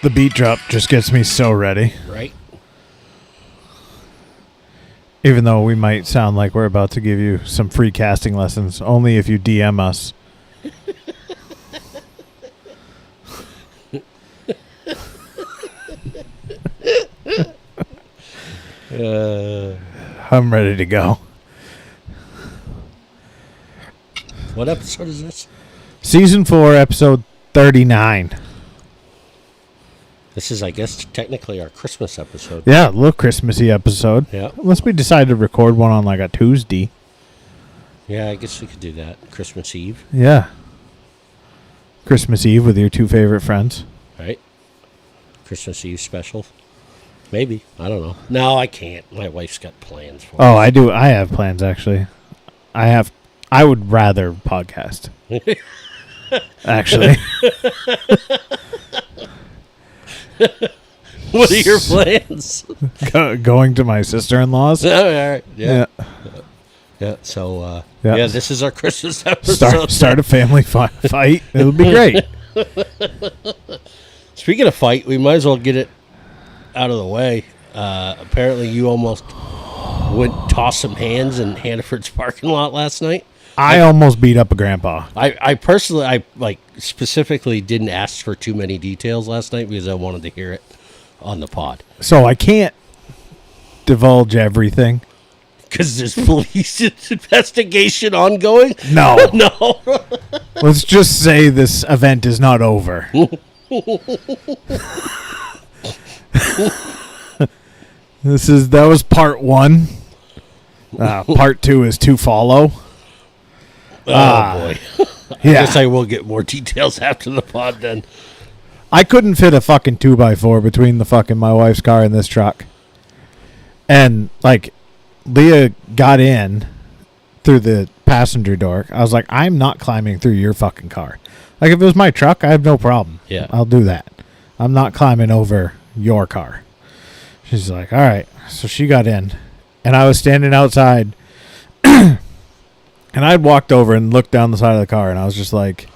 The beat drop just gets me so ready. Right? Even though we might sound like we're about to give you some free casting lessons, only if you DM us. I'm ready to go. What episode is this? Season 4, episode 39. This is, I guess, technically our Christmas episode. Yeah, a little Christmassy episode. Yeah. Unless we decide to record one on like a Tuesday. Yeah, I guess we could do that. Christmas Eve. Yeah. Christmas Eve with your two favorite friends. Right? Christmas Eve special. Maybe. I don't know. No, I can't. My wife's got plans for Oh, I do. I have plans, actually. I would rather podcast. Actually. What are your plans? Going to my sister-in-law's. Oh, all right. Yeah. Yeah. So, Yeah. this is our Christmas episode. Start a family fight. It'll be great. Speaking of fight, we might as well get it out of the way. Apparently, you almost went toss some hands in Hannaford's parking lot last night. I almost beat up a grandpa. I personally, specifically didn't ask for too many details last night because I wanted to hear it on the pod. So I can't divulge everything. Because there's police investigation ongoing? No. No. Let's just say this event is not over. That was part 1. Part 2 is to follow. Oh, boy. I Yeah. guess I will get more details after the pod then. I couldn't fit a fucking 2x4 between the fucking my wife's car and this truck. And, like, Leah got in through the passenger door. I was like, I'm not climbing through your fucking car. Like, if it was my truck, I have no problem. Yeah. I'll do that. I'm not climbing over your car. She's like, all right. So she got in. And I was standing outside. And I'd walked over and looked down the side of the car. And I was just like,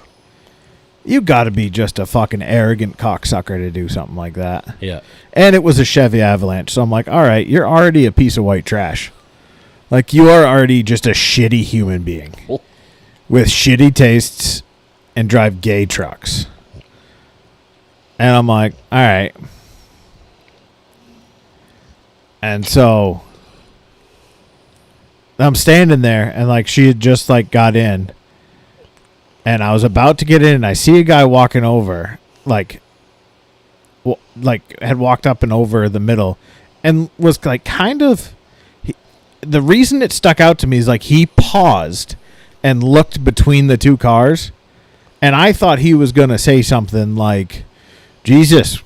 you got to be just a fucking arrogant cocksucker to do something like that. Yeah. And it was a Chevy Avalanche. So I'm like, all right, you're already a piece of white trash. Like, you are already just a shitty human being with shitty tastes and drive gay trucks. And I'm like, all right. And so I'm standing there, and, like, she had just, like, got in. And I was about to get in, and I see a guy walking over, like had walked up and over the middle, and was, like, kind of... the reason it stuck out to me is, like, he paused and looked between the two cars, and I thought he was going to say something like, Jesus,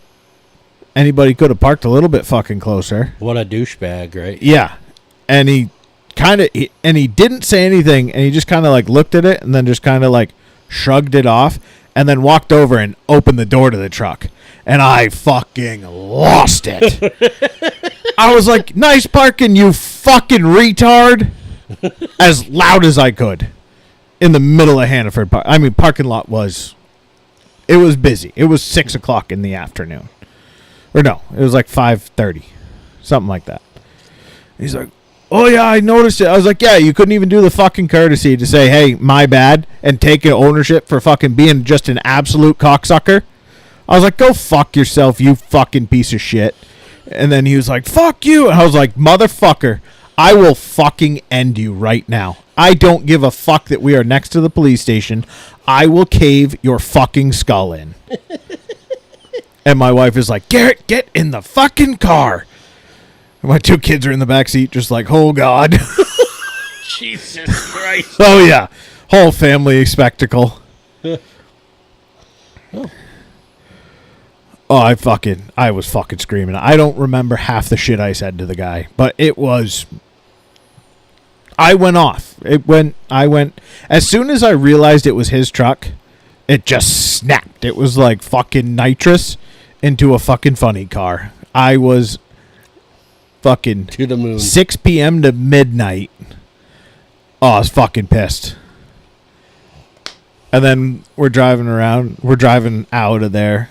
anybody could have parked a little bit fucking closer. What a douchebag, right? Yeah. And he he didn't say anything, and he just kind of, like, looked at it and then just kind of, like, shrugged it off and then walked over and opened the door to the truck. And I fucking lost it. I was like, nice parking, you fucking retard. As loud as I could. In the middle of Hannaford Park. I mean, parking lot was... it was busy. It was 6 o'clock in the afternoon. Or no, it was like 5:30. Something like that. He's like, oh yeah, I noticed it. I was like, yeah, you couldn't even do the fucking courtesy to say, hey, my bad, and take ownership for fucking being just an absolute cocksucker. I was like, go fuck yourself, you fucking piece of shit. And then he was like, fuck you. And I was like, motherfucker, I will fucking end you right now. I don't give a fuck that we are next to the police station. I will cave your fucking skull in. And my wife is like, Garrett, get in the fucking car. And my two kids are in the back seat just like, oh, God. Jesus Christ. Oh, yeah. Whole family spectacle. Oh, I was fucking screaming. I don't remember half the shit I said to the guy, but it was... I went off. I went... As soon as I realized it was his truck, it just snapped. It was like fucking nitrous into a fucking funny car. I was fucking... to the moon. 6 p.m. to midnight. Oh, I was fucking pissed. And then we're driving around. We're driving out of there.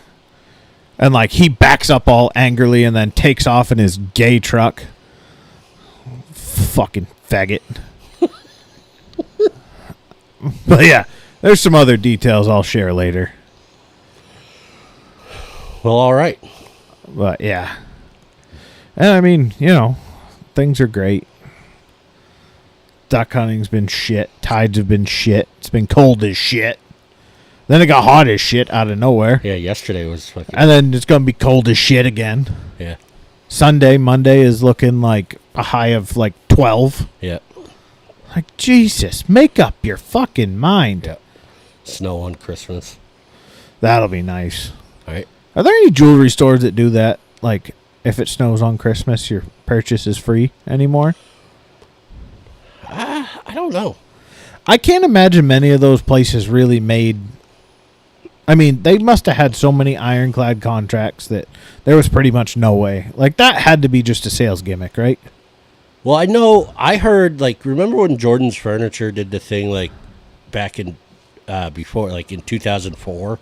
And like he backs up all angrily and then takes off in his gay truck. Fucking faggot. But yeah, there's some other details I'll share later. Well, all right. But yeah. And I mean, you know, things are great. Duck hunting's been shit. Tides have been shit. It's been cold as shit. Then it got hot as shit out of nowhere. Yeah, yesterday was fucking... And then it's going to be cold as shit again. Yeah. Monday is looking like a high of like 12. Yeah. Like, Jesus, make up your fucking mind. Yeah. Snow on Christmas. That'll be nice. All right. Are there any jewelry stores that do that? Like, if it snows on Christmas, your purchase is free anymore? I don't know. I can't imagine many of those places really made... I mean, they must have had so many ironclad contracts that there was pretty much no way. Like, that had to be just a sales gimmick, right? Well, I heard, like, remember when Jordan's Furniture did the thing, like, back in, before, like, in 2004?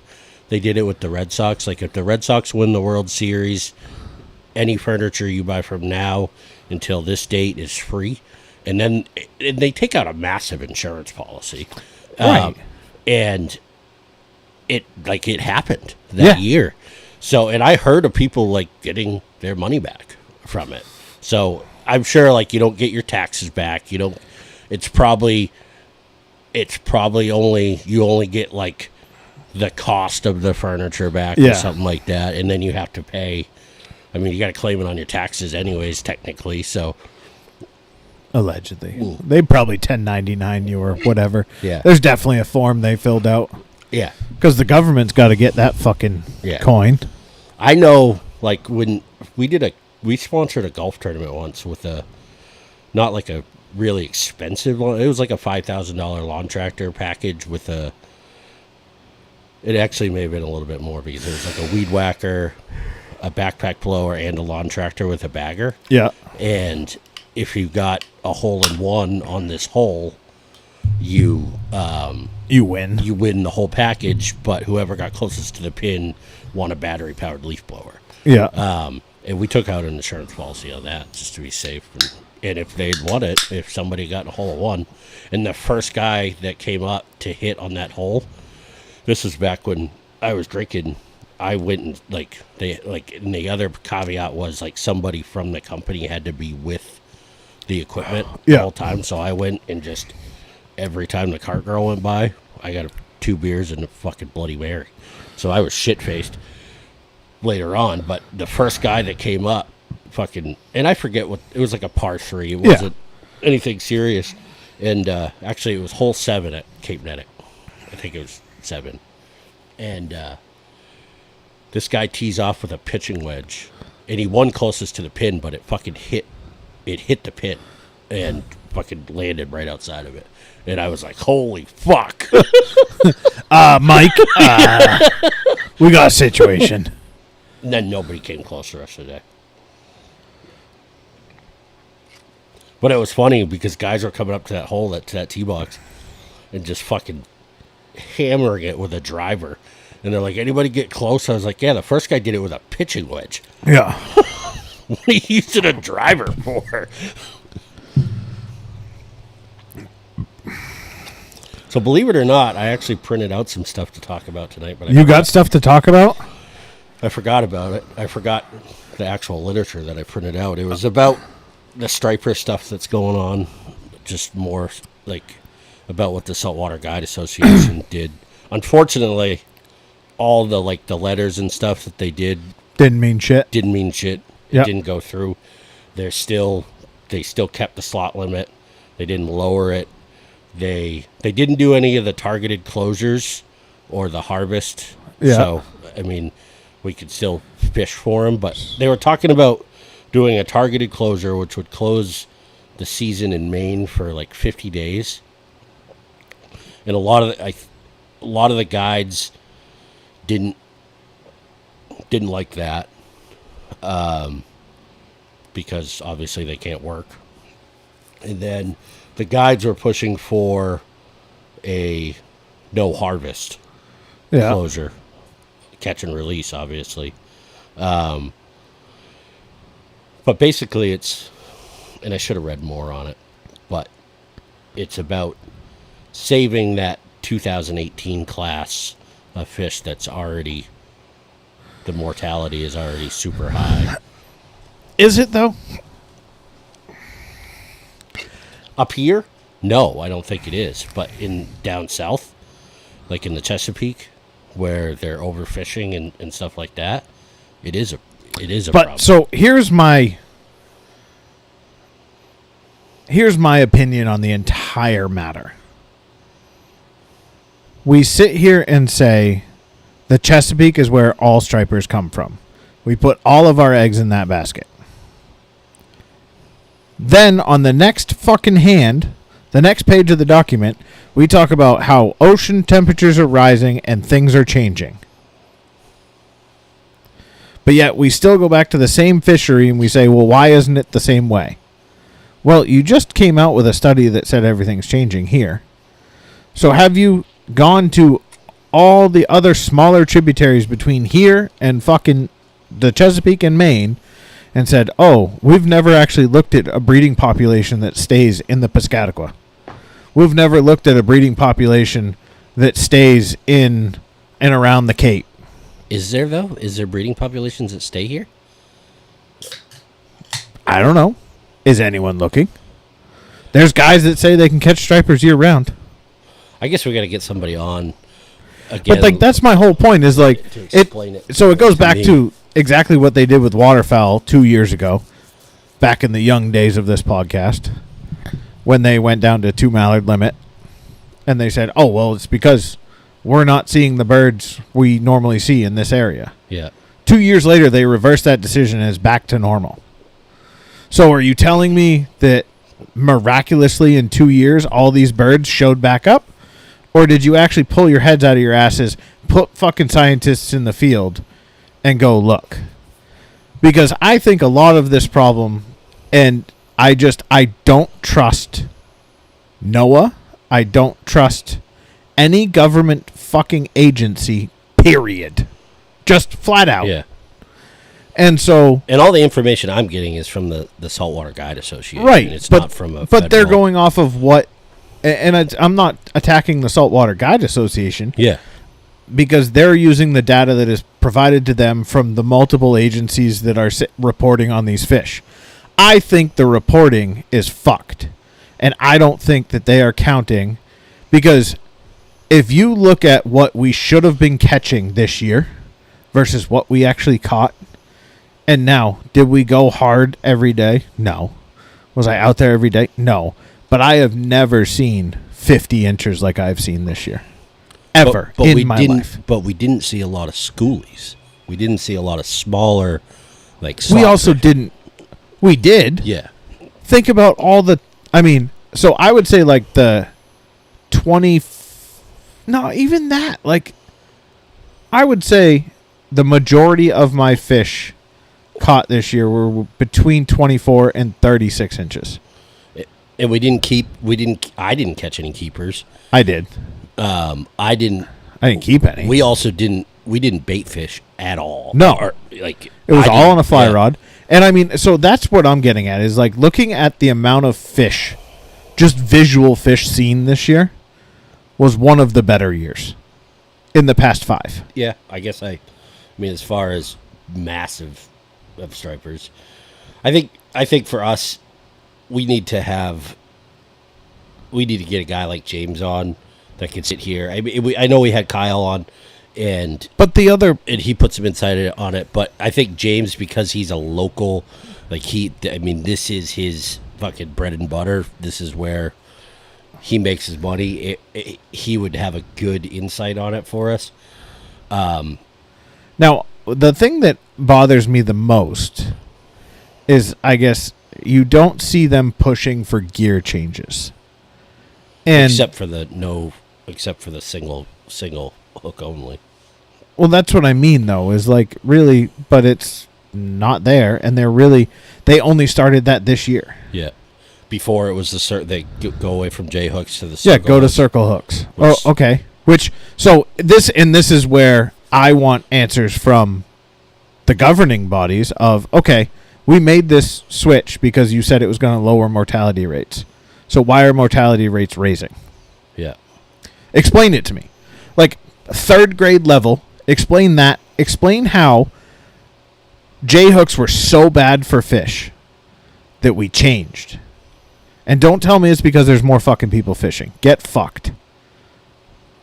They did it with the Red Sox. Like, if the Red Sox win the World Series, any furniture you buy from now until this date is free. And then they take out a massive insurance policy. Right. And it happened that year. So, and I heard of people, like, getting their money back from it. So, I'm sure, like, you don't get your taxes back. You don't, it's probably only, you only get, like, the cost of the furniture back or something like that. And then you have to pay, I mean, you got to claim it on your taxes anyways, technically. So, allegedly. They probably 1099 you or whatever. Yeah. There's definitely a form they filled out. Yeah. Because the government's got to get that fucking coin. I know, like, when we sponsored a golf tournament once with not like a really expensive lawn. It was like a $5,000 lawn tractor package with it actually may have been a little bit more because it was like a weed whacker, a backpack blower, and a lawn tractor with a bagger. Yeah. And if you got a hole-in-one on this hole, you win. You win the whole package, but whoever got closest to the pin won a battery-powered leaf blower. Yeah. And we took out an insurance policy on that just to be safe. And if they'd won it, if somebody got a hole-in-one, and the first guy that came up to hit on that hole, this was back when I was drinking. I went and and the other caveat was like somebody from the company had to be with the equipment the whole time. So I went and just every time the cart girl went by, I got 2 beers and a fucking Bloody Mary. So I was shit-faced later on. But the first guy that came up, and I forget what, it was like a par 3. It wasn't anything serious. And actually it was hole 7 at Cape Nettic. I think it was 7. And this guy tees off with a pitching wedge. And he won closest to the pin, but it fucking hit the pin and fucking landed right outside of it. And I was like, holy fuck. Mike, we got a situation. And then nobody came close the rest of the day. But it was funny because guys were coming up to that hole, to that tee box, and just fucking hammering it with a driver. And they're like, anybody get close? I was like, yeah, the first guy did it with a pitching wedge. Yeah. What are you using a driver for? So believe it or not, I actually printed out some stuff to talk about tonight. But you got stuff to talk about? I forgot about it. I forgot the actual literature that I printed out. It was about the striper stuff that's going on, just more like about what the Saltwater Guide Association did. Unfortunately, all the letters and stuff that they didn't mean shit. It didn't go through. They still kept the slot limit. They didn't lower it. They didn't do any of the targeted closures or the harvest. Yeah. So, I mean, we could still fish for them, but they were talking about doing a targeted closure, which would close the season in Maine for like 50 days. And a lot of the guides didn't like that, because obviously they can't work. And then the guides were pushing for a no harvest closure, catch and release, obviously. But basically it's, and I should have read more on it, but it's about saving that 2018 class of fish that's already, the mortality is already super high. Is it, though? Up here? No, I don't think it is. But in down south, like in the Chesapeake, where they're overfishing and stuff like that, it is a problem. So here's my opinion on the entire matter. We sit here and say the Chesapeake is where all stripers come from. We put all of our eggs in that basket. Then on the next fucking hand, the next page of the document, we talk about how ocean temperatures are rising and things are changing. But yet we still go back to the same fishery and we say, well, why isn't it the same way? Well, you just came out with a study that said everything's changing here. So have you gone to all the other smaller tributaries between here and fucking the Chesapeake and Maine and said, oh, we've never actually looked at a breeding population that stays in the Piscataqua. We've never looked at a breeding population that stays in and around the Cape. Is there, though? Is there breeding populations that stay here? I don't know. Is anyone looking? There's guys that say they can catch stripers year round. I guess we got to get somebody on again. But like that's my whole point is like to explain it. So it goes back me. to exactly what they did with waterfowl 2 years ago, back in the young days of this podcast, when they went down to 2 mallard limit, and they said, "Oh well, it's because we're not seeing the birds we normally see in this area." Yeah. 2 years later, they reversed that decision and it's back to normal. So are you telling me that miraculously in 2 years all these birds showed back up? Or did you actually pull your heads out of your asses, put fucking scientists in the field, and go look? Because I think a lot of this problem, and I don't trust NOAA. I don't trust any government fucking agency, period. Just flat out. Yeah. And so... And all the information I'm getting is from the Saltwater Guide Association. Right. It's not from a But they're federal- going off of what... And I'm not attacking the Saltwater Guide Association. Yeah. Because they're using the data that is provided to them from the multiple agencies that are reporting on these fish. I think the reporting is fucked. And I don't think that they are counting. Because if you look at what we should have been catching this year versus what we actually caught, and now, did we go hard every day? No. Was I out there every day? No. But I have never seen 50 inches like I've seen this year. Ever but in my life. But we didn't see a lot of schoolies. We didn't see a lot of smaller, like... We also didn't... We did. Yeah. Think about all the... I mean, so I would say like the 20... No, even that. Like, I would say the majority of my fish caught this year were between 24 and 36 inches. And I didn't catch any keepers. I did. I didn't keep any. We also didn't bait fish at all. No. Like it was all on a fly yeah. rod. And I mean, so that's what I'm getting at is like looking at the amount of fish, just visual fish seen this year was one of the better years in the past 5. Yeah, I guess I mean, as far as massive of stripers, I think for us, we need to get a guy like James on that can sit here. I mean, I know we had Kyle on, and he put some insight on it. But I think James, because he's a local, like this is his fucking bread and butter. This is where he makes his money. He would have a good insight on it for us. Now, the thing that bothers me the most is, I guess, you don't see them pushing for gear changes. And except for the single hook only. Well, that's what I mean, though, is like really, but it's not there, and they only started that this year. Yeah. Before it was they go away from J hooks to the circle go hooks. To circle hooks. Oh, okay. This is where I want answers from the governing bodies of, okay, we made this switch because you said it was going to lower mortality rates. So why are mortality rates raising? Yeah. Explain it to me. Like, third grade level, explain that. Explain how J-hooks were so bad for fish that we changed. And don't tell me it's because there's more fucking people fishing. Get fucked.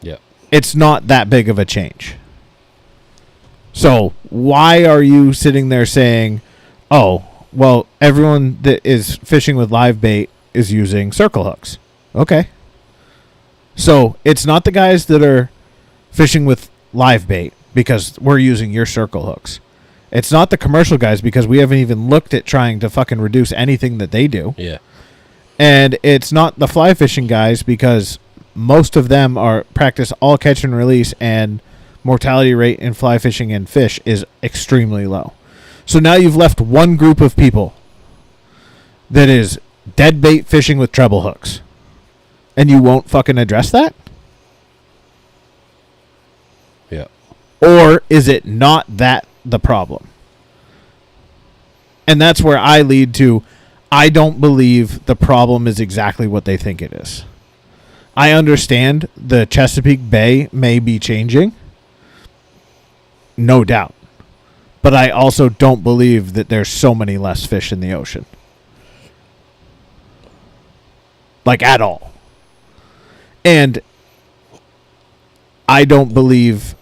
Yeah. It's not that big of a change. So why are you sitting there saying, oh, well, everyone that is fishing with live bait is using circle hooks? Okay. So it's not the guys that are fishing with live bait because we're using your circle hooks. It's not the commercial guys because we haven't even looked at trying to fucking reduce anything that they do. Yeah. And it's not the fly fishing guys because most of them are practice all catch and release, and mortality rate in fly fishing and fish is extremely low. So now you've left one group of people that is dead bait fishing with treble hooks. And you won't fucking address that? Yeah. Or is it not that the problem? And that's where I lead to, I don't believe the problem is exactly what they think it is. I understand the Chesapeake Bay may be changing. No doubt. But I also don't believe that there's so many less fish in the ocean. Like, at all. And I don't believe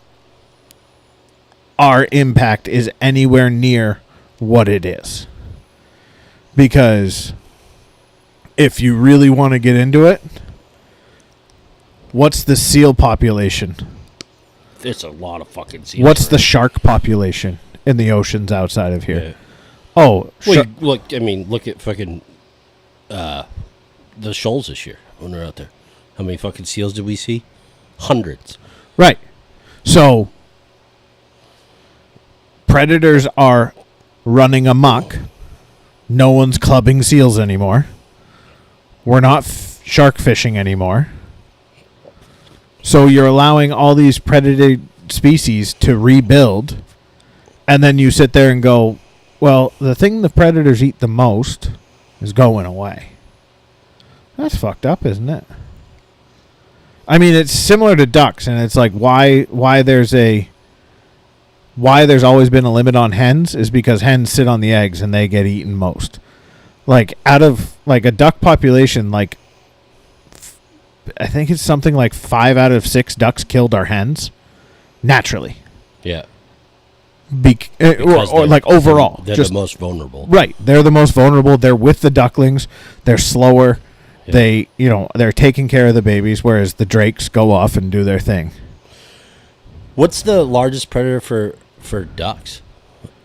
our impact is anywhere near what it is. Because if you really want to get into it, what's the seal population? It's a lot of fucking seals. What's the shark population in the oceans outside of here? Yeah. Oh, well, look at fucking the shoals this year when we're out there. How many fucking seals did we see? Hundreds. Right. So predators are running amok. No one's clubbing seals anymore. We're not shark fishing anymore. So you're allowing all these predated species to rebuild, and then you sit there and go, well, the thing the predators eat the most is going away. That's fucked up, isn't it? I mean, it's similar to ducks, and it's like why there's always been a limit on hens is because hens sit on the eggs and they get eaten most. Like, out of like a duck population, like I think it's something like 5 out of 6 ducks killed our hens naturally. Yeah. Or like overall. They're the most vulnerable. Right. They're the most vulnerable. They're with the ducklings. They're slower. Yeah. They're taking care of the babies, whereas the drakes go off and do their thing. What's the largest predator for ducks?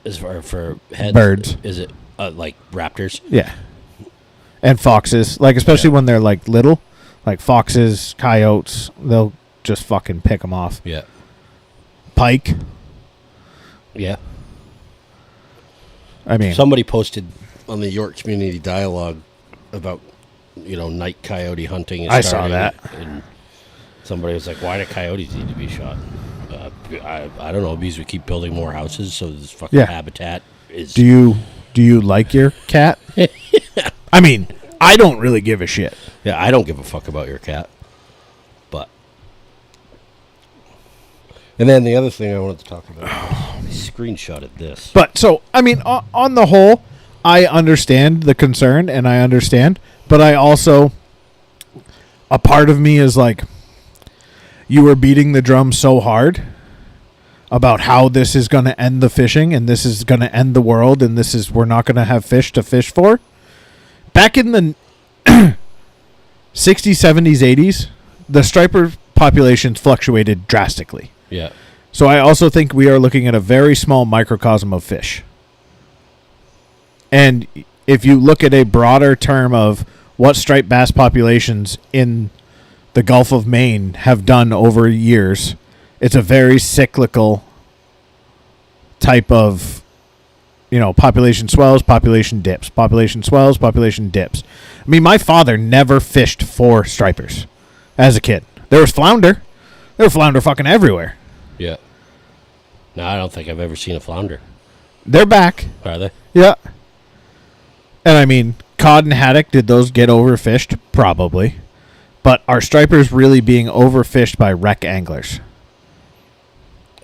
As far for heads? Birds. Is it like raptors? Yeah. And foxes. Like, especially when they're like little. Like foxes, coyotes, they'll just fucking pick them off. Yeah. Pike. Yeah. I mean, somebody posted on the York Community Dialogue about, night coyote hunting. I saw that. And somebody was like, why do coyotes need to be shot? I don't know, because we keep building more houses, so this fucking habitat is... Do you like your cat? I mean, I don't really give a shit. Yeah, I don't give a fuck about your cat. But... And then the other thing I wanted to talk about was I screenshotted this. But, so, I mean, on the whole, I understand the concern, and I understand, but I also... A part of me is like, you were beating the drum so hard about how this is going to end the fishing, and this is going to end the world, and we're not going to have fish to fish for. Back in the 60s, 70s, 80s, the striper populations fluctuated drastically. Yeah. So I also think we are looking at a very small microcosm of fish. And if you look at a broader term of what striped bass populations in the Gulf of Maine have done over years, it's a very cyclical type of, population swells, population dips, population swells, population dips. I mean, my father never fished for stripers as a kid. There was flounder. There were flounder fucking everywhere. Yeah. No, I don't think I've ever seen a flounder. They're back. Are they? Yeah. And I mean, cod and haddock, did those get overfished? Probably. But are stripers really being overfished by rec anglers?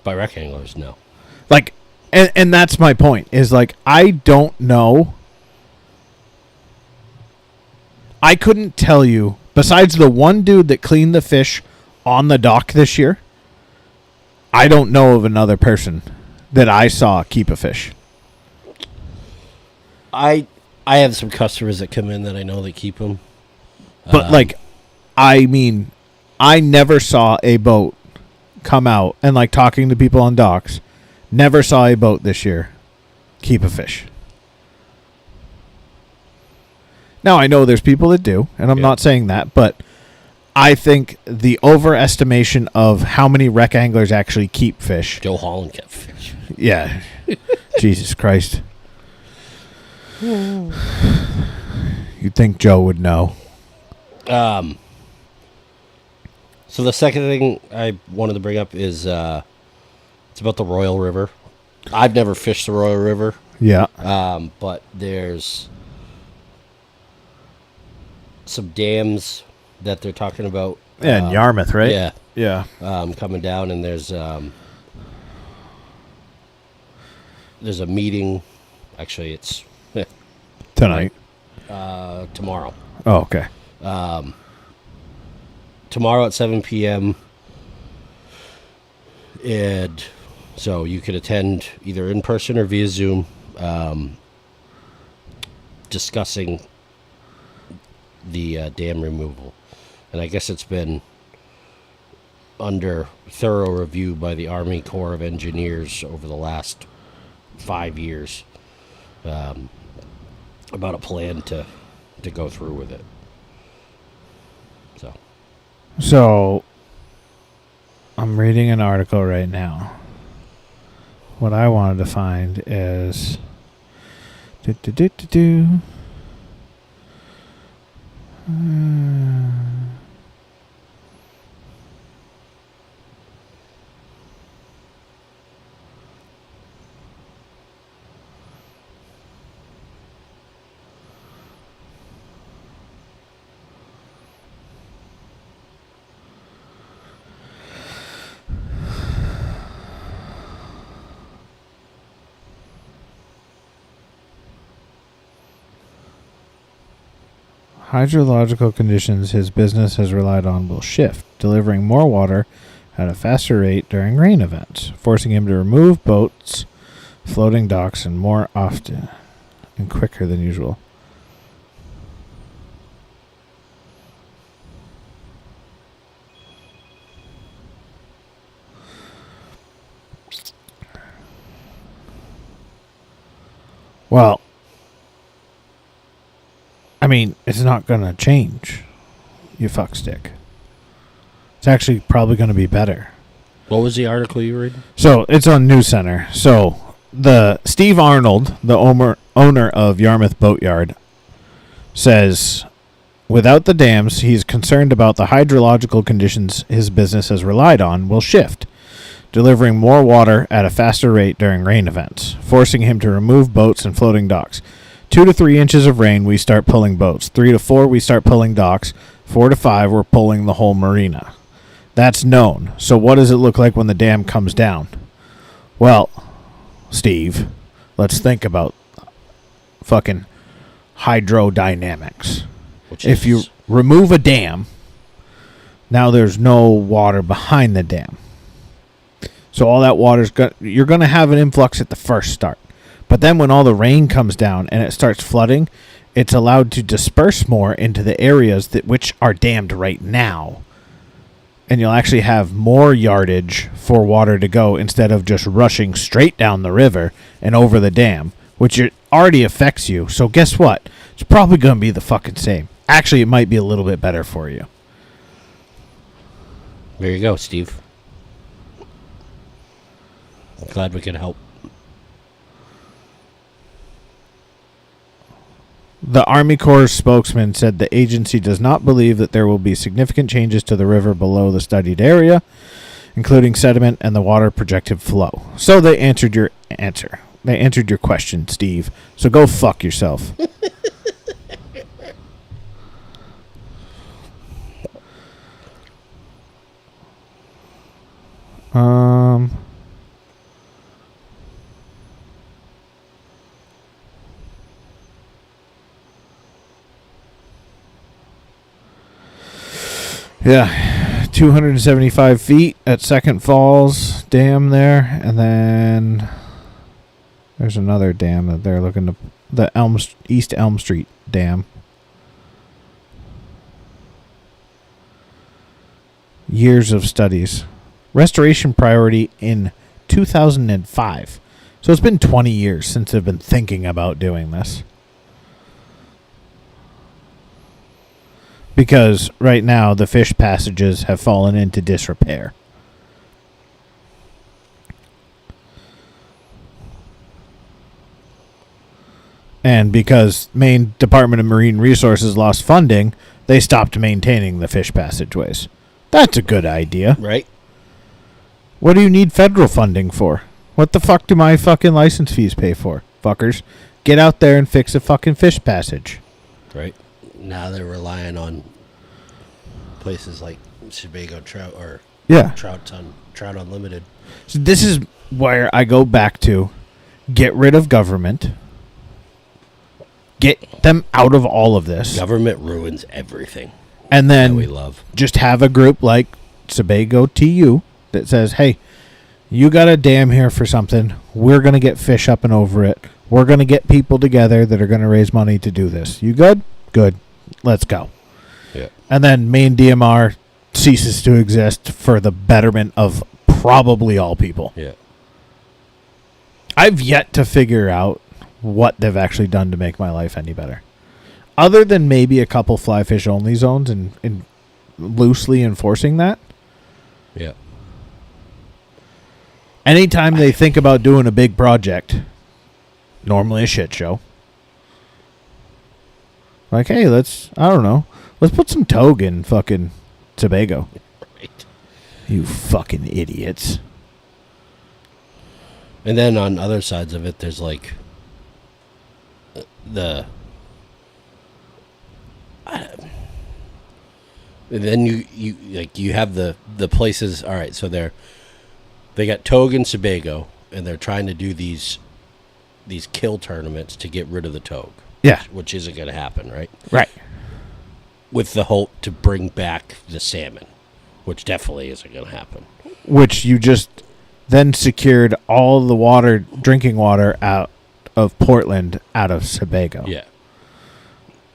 By rec anglers, no. Like, and that's my point, is like, I don't know. I couldn't tell you, besides the one dude that cleaned the fish on the dock this year, I don't know of another person that I saw keep a fish. I have some customers that come in that I know that keep them. But, like, I mean, I never saw a boat come out, and, like, talking to people on docks, never saw a boat this year keep a fish. Now, I know there's people that do, and I'm not saying that, but I think the overestimation of how many rec anglers actually keep fish. Joe Holland kept fish. Yeah. Jesus Christ. You'd think Joe would know. So the second thing I wanted to bring up is it's about the Royal River. I've never fished the Royal River. Yeah. But there's some dams that they're talking about. Yeah, in Yarmouth, right? Yeah. Yeah. Coming down, and there's a meeting. Actually, it's Tonight. Tomorrow. Oh, okay. Tomorrow at 7 p.m. And so you could attend either in person or via Zoom, discussing the dam removal. And I guess it's been under thorough review by the Army Corps of Engineers over the last 5 years, about a plan to go through with it. So, I'm reading an article right now. What I wanted to find is... hydrological conditions his business has relied on will shift, delivering more water at a faster rate during rain events, forcing him to remove boats, floating docks, and more often and quicker than usual. Well, I mean, it's not going to change, you fuckstick. It's actually probably going to be better. What was the article you read? So, it's on News Center. So, the Steve Arnold, the owner of Yarmouth Boatyard, says, without the dams, he's concerned about the hydrological conditions his business has relied on will shift, delivering more water at a faster rate during rain events, forcing him to remove boats and floating docks. 2 to 3 inches of rain, we start pulling boats. 3 to 4, we start pulling docks. 4 to 5, we're pulling the whole marina. That's known. So what does it look like when the dam comes down? Well, Steve, let's think about fucking hydrodynamics. If you remove a dam, now there's no water behind the dam. So all that water's you're going to have an influx at the first start. But then when all the rain comes down and it starts flooding, it's allowed to disperse more into the areas which are dammed right now. And you'll actually have more yardage for water to go instead of just rushing straight down the river and over the dam, which already affects you. So guess what? It's probably going to be the fucking same. Actually, it might be a little bit better for you. There you go, Steve. Glad we can help. The Army Corps spokesman said the agency does not believe that there will be significant changes to the river below the studied area, including sediment and the water projected flow. So they answered your answer. They answered your question, Steve. So go fuck yourself. Yeah, 275 feet at Second Falls Dam there, and then there's another dam that they're looking to, the East Elm Street Dam. Years of studies. Restoration priority in 2005. So it's been 20 years since they've been thinking about doing this. Because right now the fish passages have fallen into disrepair. And because Maine Department of Marine Resources lost funding, they stopped maintaining the fish passageways. That's a good idea. Right. What do you need federal funding for? What the fuck do my fucking license fees pay for? Fuckers. Get out there and fix a fucking fish passage. Right. Now they're relying on places like Sebago Trout or Trout Unlimited. So this is where I go back to get rid of government. Get them out of all of this. Government ruins everything. And then that we love. Just have a group like Sebago TU that says, hey, you got a dam here for something. We're going to get fish up and over it. We're going to get people together that are going to raise money to do this. You good? Good. Let's go. Yeah. And then Maine DMR ceases to exist for the betterment of probably all people. Yeah. I've yet to figure out what they've actually done to make my life any better. Other than maybe a couple fly fish only zones and loosely enforcing that. Yeah. Anytime they think about doing a big project, normally a shit show. Like, hey, let's put some togue in fucking Sebago. Right. You fucking idiots. And then on other sides of it, there's like and then you have the places. All right, so they got togue and Sebago, and they're trying to do these kill tournaments to get rid of the togue. Yeah, which isn't going to happen, right? Right. With the hope to bring back the salmon, which definitely isn't going to happen. Which you just then secured all the drinking water out of Portland out of Sebago. Yeah.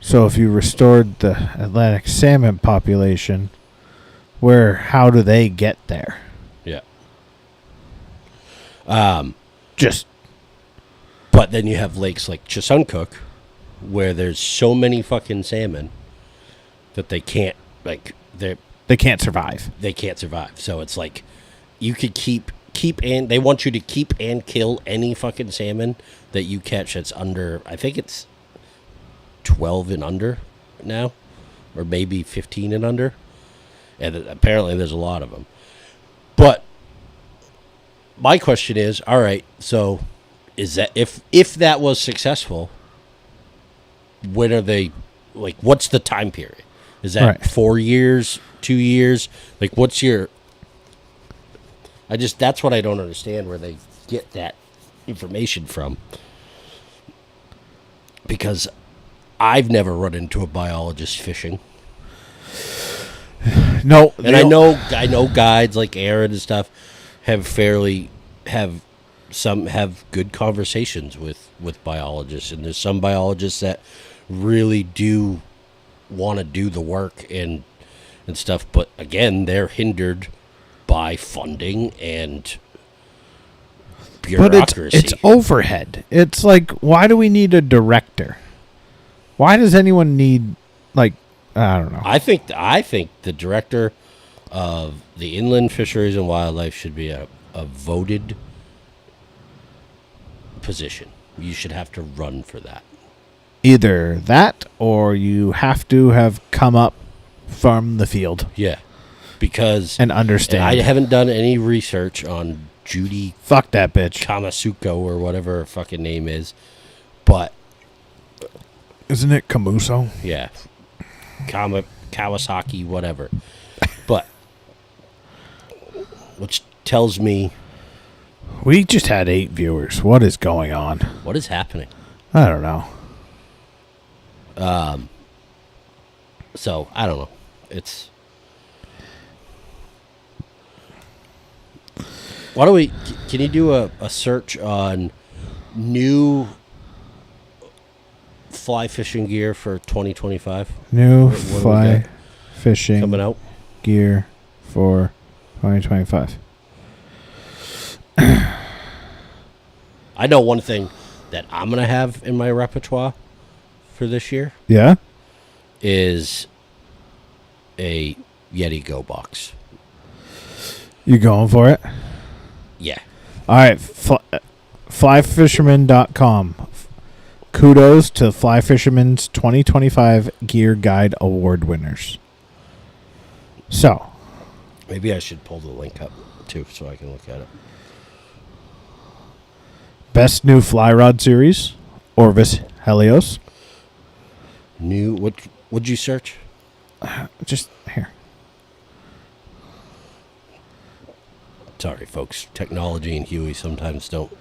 So if you restored the Atlantic salmon population, how do they get there? Yeah. But then you have lakes like Chesuncook, where there's so many fucking salmon that they can't they can't survive. They can't survive. So it's like you could keep and they want you to keep and kill any fucking salmon that you catch that's under, I think it's 12 and under now, or maybe 15 and under. And apparently there's a lot of them. But my question is, all right, so is that if that was successful, when are they, like, what's the time period? Is that right. 4 years, 2 years? Like, what's your... that's what I don't understand, where they get that information from. Because I've never run into a biologist fishing. No. And I know guides like Aaron and stuff have good conversations with biologists, and there's some biologists that really do want to do the work and stuff, but again, they're hindered by funding and bureaucracy. But it's overhead. It's like, why do we need a director? Why does anyone need, like, I don't know. I think the director of the Inland Fisheries and Wildlife should be a voted position. You should have to run for that. Either that, or you have to have come up from the field. Yeah, because and understand. I haven't done any research on Judy Fuck that bitch. Kamasuko or whatever her fucking name is. But Isn't it Camuso? yeah, Kawasaki, whatever. But which tells me We just had 8 viewers. What is going on? what is happening. I don't know. So I don't know. It's why don't we? Can you do a search on new fly fishing gear for 2025 New What do we fly got fishing coming out? gear for 2025. I know one thing that I'm gonna have in my repertoire for this year Yeah? is a Yeti Go box. You going for it? Yeah, All right. Flyfisherman.com. Kudos to Fly Fisherman's 2025 Gear Guide Award winners. So, maybe I should pull the link up too so I can look at it. best new fly rod series, Orvis Helios. New what'd you search? Just here. Sorry, folks. Technology and Huey sometimes don't.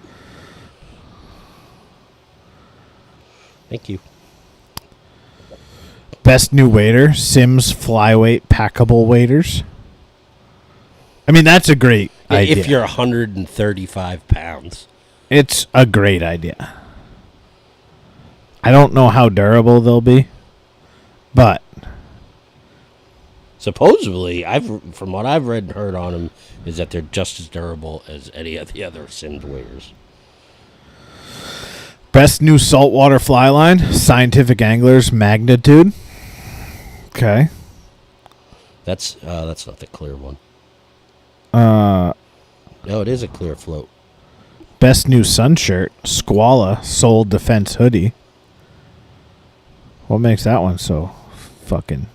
Thank you. Best new wader, Sims Flyweight Packable Waders. I mean, that's a great idea. If you're 135 pounds. It's a great idea. I don't know how durable they'll be, but Supposedly, from what I've read and heard on them, is that they're just as durable as any of the other Sims waders. best new saltwater fly line, Scientific Anglers Magnitude. Okay. That's not the clear one. Uh, No, it is a clear float. best new sun shirt, Squala Soul Defense Hoodie. What makes that one so fucking...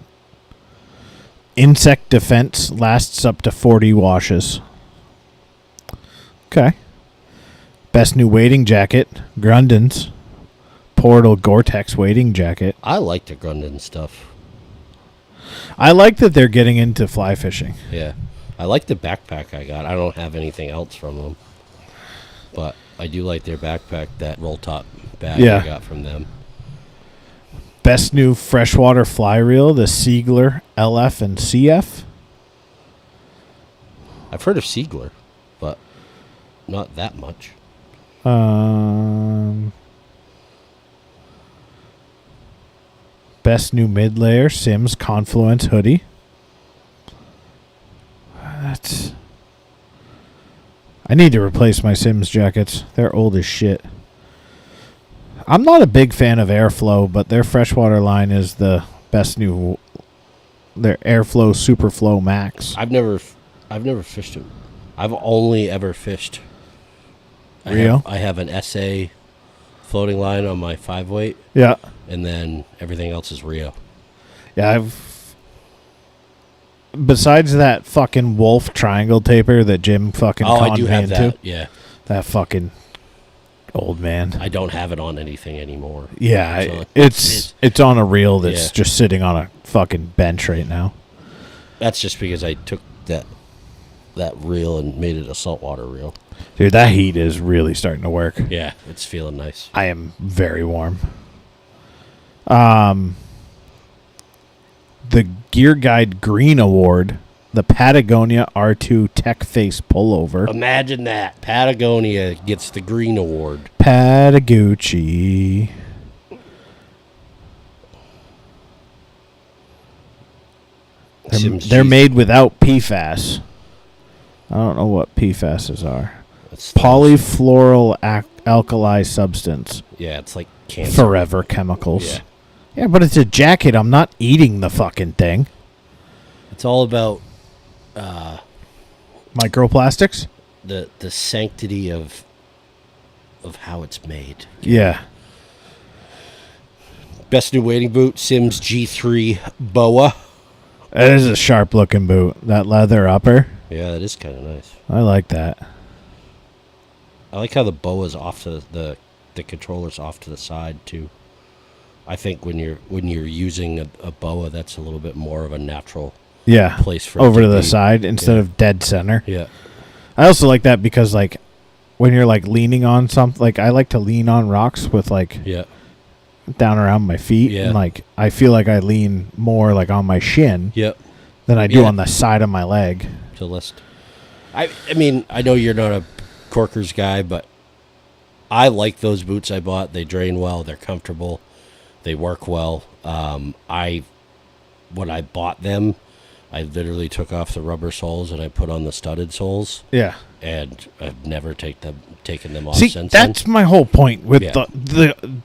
Insect defense lasts up to 40 washes. Okay. Best new wading jacket, Grundens. Portal Gore-Tex wading jacket. I like the Grundon stuff. I like that they're getting into fly fishing. Yeah. I like the backpack I got. I don't have anything else from them. But I do like their backpack, that roll top bag Yeah. I got from them. Best new freshwater fly reel, the Siegler LF and CF. I've heard of Siegler, but not that much. Best new mid layer, Sims Confluence hoodie. That's... I need to replace my Sims jackets. They're old as shit. I'm not a big fan of Airflow, but their freshwater line is the best new. Their Airflow Superflow Max. I've never fished it. I've only ever fished. Rio? I have an SA floating line on my 5-weight, Yeah. and then everything else is Rio. Yeah, I've... Besides that fucking wolf triangle taper that Jim fucking Oh, I conned do me have into, that. Yeah, that fucking old man. I don't have it on anything anymore. Yeah, So it's on a reel that's Yeah. just sitting on a fucking bench right now. That's just because I took that reel and made it a saltwater reel. Dude, that heat is really starting to work. Yeah, it's feeling nice. I am very warm. The Gear Guide Green Award, the Patagonia R2 Tech Face Pullover. Imagine that. Patagonia gets the green award. Patagucci. They're made without PFAS. I don't know what PFASs are. It's Polyfluoral alkali substance. Yeah, it's like cancer. Forever chemicals. Yeah. Yeah, but it's a jacket. I'm not eating the fucking thing. It's all about Microplastics? the sanctity of how it's made. Yeah. Best new wading boot, Sims G3 Boa. That is a sharp looking boot. That leather upper. Yeah, that is kind of nice. I like that. I like how the boa's off to the controller's off to the side too. I think when you're using a boa, that's a little bit more of a natural place for over it to the be. side instead of dead center. Yeah. I also like that because like when you're like leaning on something, like I like to lean on rocks with like down around my feet, and like I feel like I lean more like on my shin than I do on the side of my leg. So I mean, I know you're not a Corkers guy, but I like those boots I bought. They drain well. They're comfortable. They work well. When I bought them, I literally took off the rubber soles and I put on the studded soles. Yeah. And I've never taken them off since then. That's my whole point with the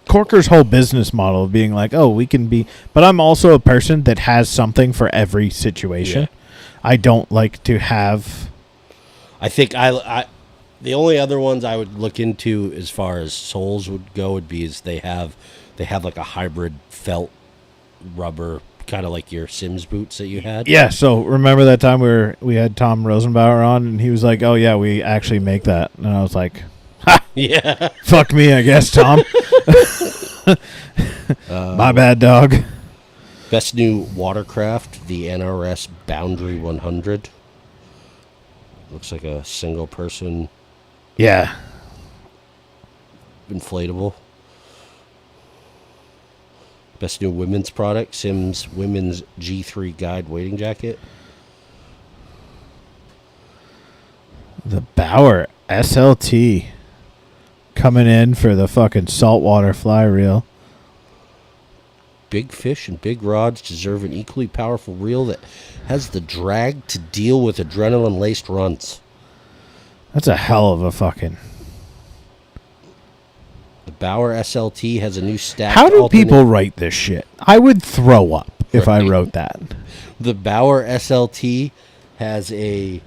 Corker's whole business model of being like, oh, we can be... But I'm also a person that has something for every situation. Yeah. I don't like to have... I think the only other ones I would look into as far as soles would go would be is they have like a hybrid felt rubber, kind of like your Sims boots that you had. Yeah, so remember that time we had Tom Rosenbauer on, and he was like, oh, yeah, we actually make that. And I was like, ha! Yeah. Fuck me, I guess, Tom. My bad, dog. Best new watercraft, the NRS Boundary 100. Looks like a single person. Yeah. Inflatable. Best new women's product, Sims Women's G3 Guide Wading Jacket. The Bauer SLT coming in for the fucking saltwater fly reel. Big fish and big rods deserve an equally powerful reel that has the drag to deal with adrenaline-laced runs. That's a hell of a fucking... The Bauer SLT has a new stacked... How do people write this shit? I would throw up if I wrote that. The Bauer SLT has a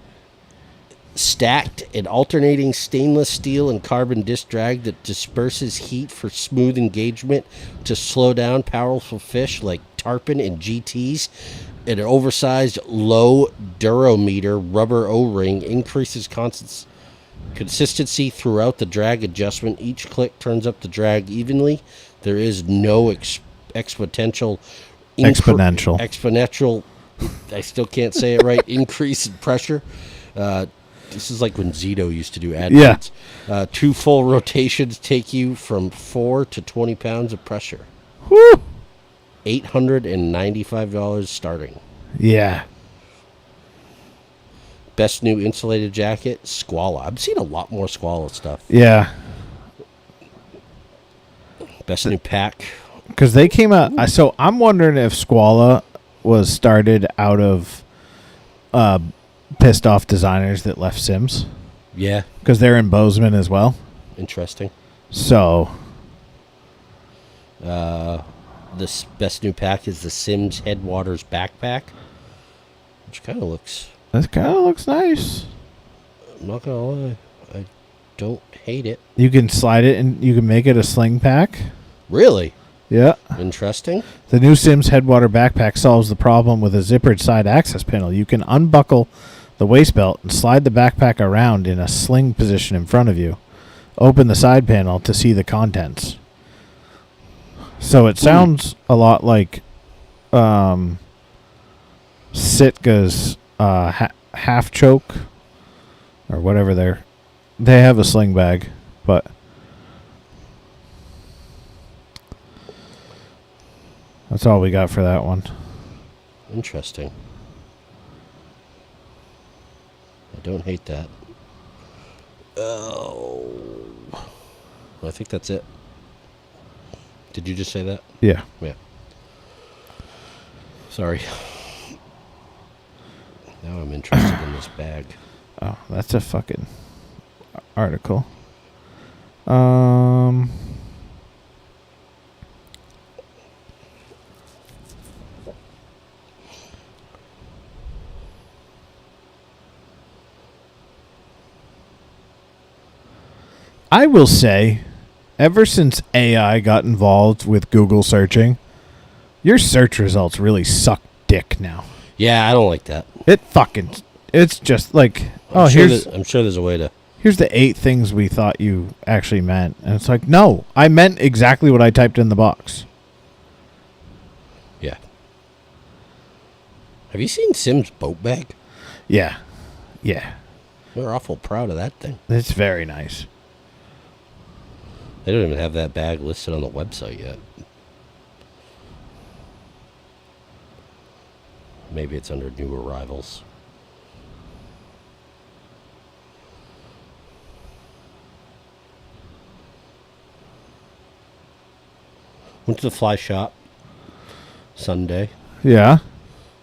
stacked and alternating stainless steel and carbon disc drag that disperses heat for smooth engagement to slow down powerful fish like tarpon and GTs. And an oversized low durometer rubber O-ring increases consistency throughout the drag adjustment. Each click turns up the drag evenly. There is no exponential. I still can't say it right. Increase in pressure. This is like when Zito used to do adverts. Yeah. 2 full rotations take you from 4 to 20 pounds of pressure. Woo! $895 starting. Yeah. Best new insulated jacket, Squala. I've seen a lot more Squala stuff. Yeah. Best new pack. Because they came out... So I'm wondering if Squala was started out of pissed off designers that left Sims. Yeah. Because they're in Bozeman as well. Interesting. So... This best new pack is the Sims Headwaters backpack, which kind of looks... That kind of looks nice. I'm not going to lie. I don't hate it. You can slide it and you can make it a sling pack. Really? Yeah. Interesting. The new Sims Headwater backpack solves the problem with a zippered side access panel. You can unbuckle the waist belt and slide the backpack around in a sling position in front of you. Open the side panel to see the contents. So it sounds a lot like Sitka's half choke or whatever they have a sling bag, but that's all we got for that one. Interesting. I don't hate that. Oh, I think that's it. Did you just say that? Yeah. Yeah. Sorry. Now I'm interested in this bag. Oh, that's a fucking article. I will say, ever since AI got involved with Google searching, your search results really suck dick now. Yeah, I don't like that. It's just like, I'm sure there's a way to... here's the 8 things we thought you actually meant. And it's like, no, I meant exactly what I typed in the box. Yeah. Have you seen Sim's boat bag? Yeah. Yeah. We're awful proud of that thing. It's very nice. They don't even have that bag listed on the website yet. Maybe it's under new arrivals. Went to the fly shop Sunday. Yeah.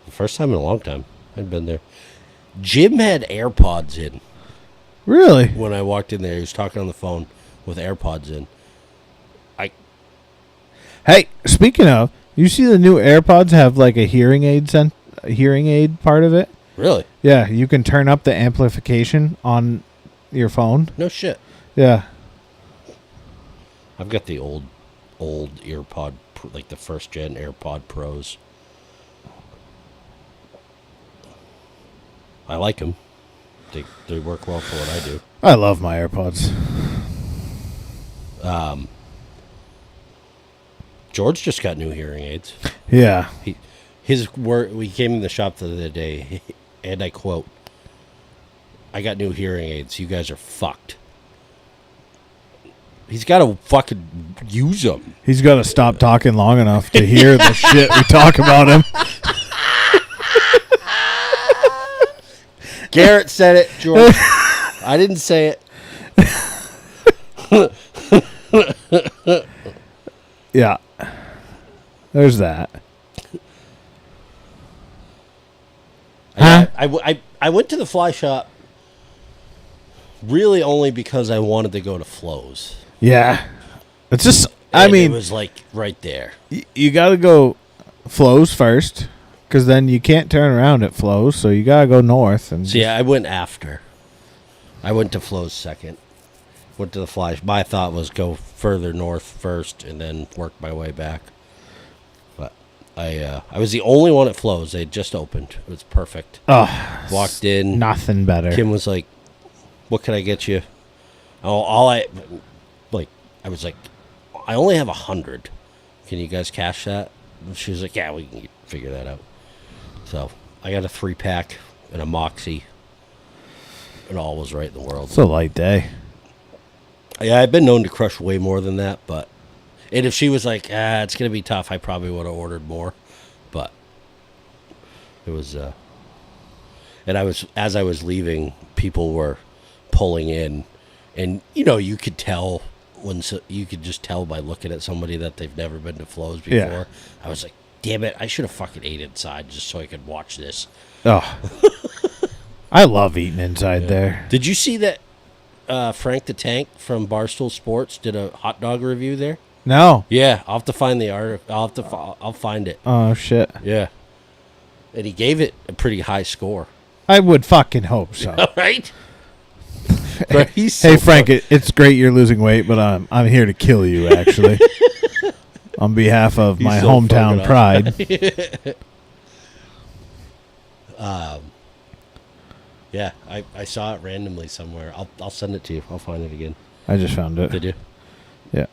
First time in a long time. I'd been there. Jim had AirPods in Really? when I walked in there. He was talking on the phone with AirPods in. Hey, speaking of, you see the new AirPods have like a hearing aid part of it? Really? Yeah, you can turn up the amplification on your phone. No shit. Yeah. I've got the old AirPod, like the first gen AirPod Pros. I like them. They work well for what I do. I love my AirPods. George just got new hearing aids. Yeah. His work. We came in the shop the other day, and I quote, "I got new hearing aids. You guys are fucked." He's got to fucking use them. He's got to stop talking long enough to hear the shit we talk about him. Garrett said it, George. I didn't say it. Yeah. There's that. Huh? I went to the fly shop really only because I wanted to go to Flo's. Yeah. It's just, And it was like right there. you got to go Flows first, because then you can't turn around at Flows, so you got to go north. And So yeah, I went after. I went to Flo's second. Went to the fly. My thought was go further north first and then work my way back. But I was the only one at Flo's. They had just opened. It was perfect. Oh, Walked in. nothing better. Kim was like, "What can I get you?" Oh, I was like, "I only have 100. Can you guys cash that?" And she was like, "Yeah, we can figure that out." So I got a 3-pack and a Moxie, and all was right in the world. It's a light day. Yeah, I've been known to crush way more than that, and if she was like, it's gonna be tough, I probably would have ordered more, but it was. And as I was leaving, people were pulling in, and you could tell you could just tell by looking at somebody that they've never been to Flo's before. Yeah. I was like, damn it, I should have fucking ate inside just so I could watch this. Oh, I love eating inside there. Did you see that Frank the Tank from Barstool Sports did a hot dog review there? No. Yeah, I'll have to find the article. I'll find it. Oh shit. Yeah, and he gave it a pretty high score. I would fucking hope so. Right? But he's so Hey Frank, it's great you're losing weight, but I'm here to kill you actually. On behalf of my so hometown fucking pride. Yeah, I saw it randomly somewhere. I'll send it to you. I'll find it again. I just found it. Did you? Yeah.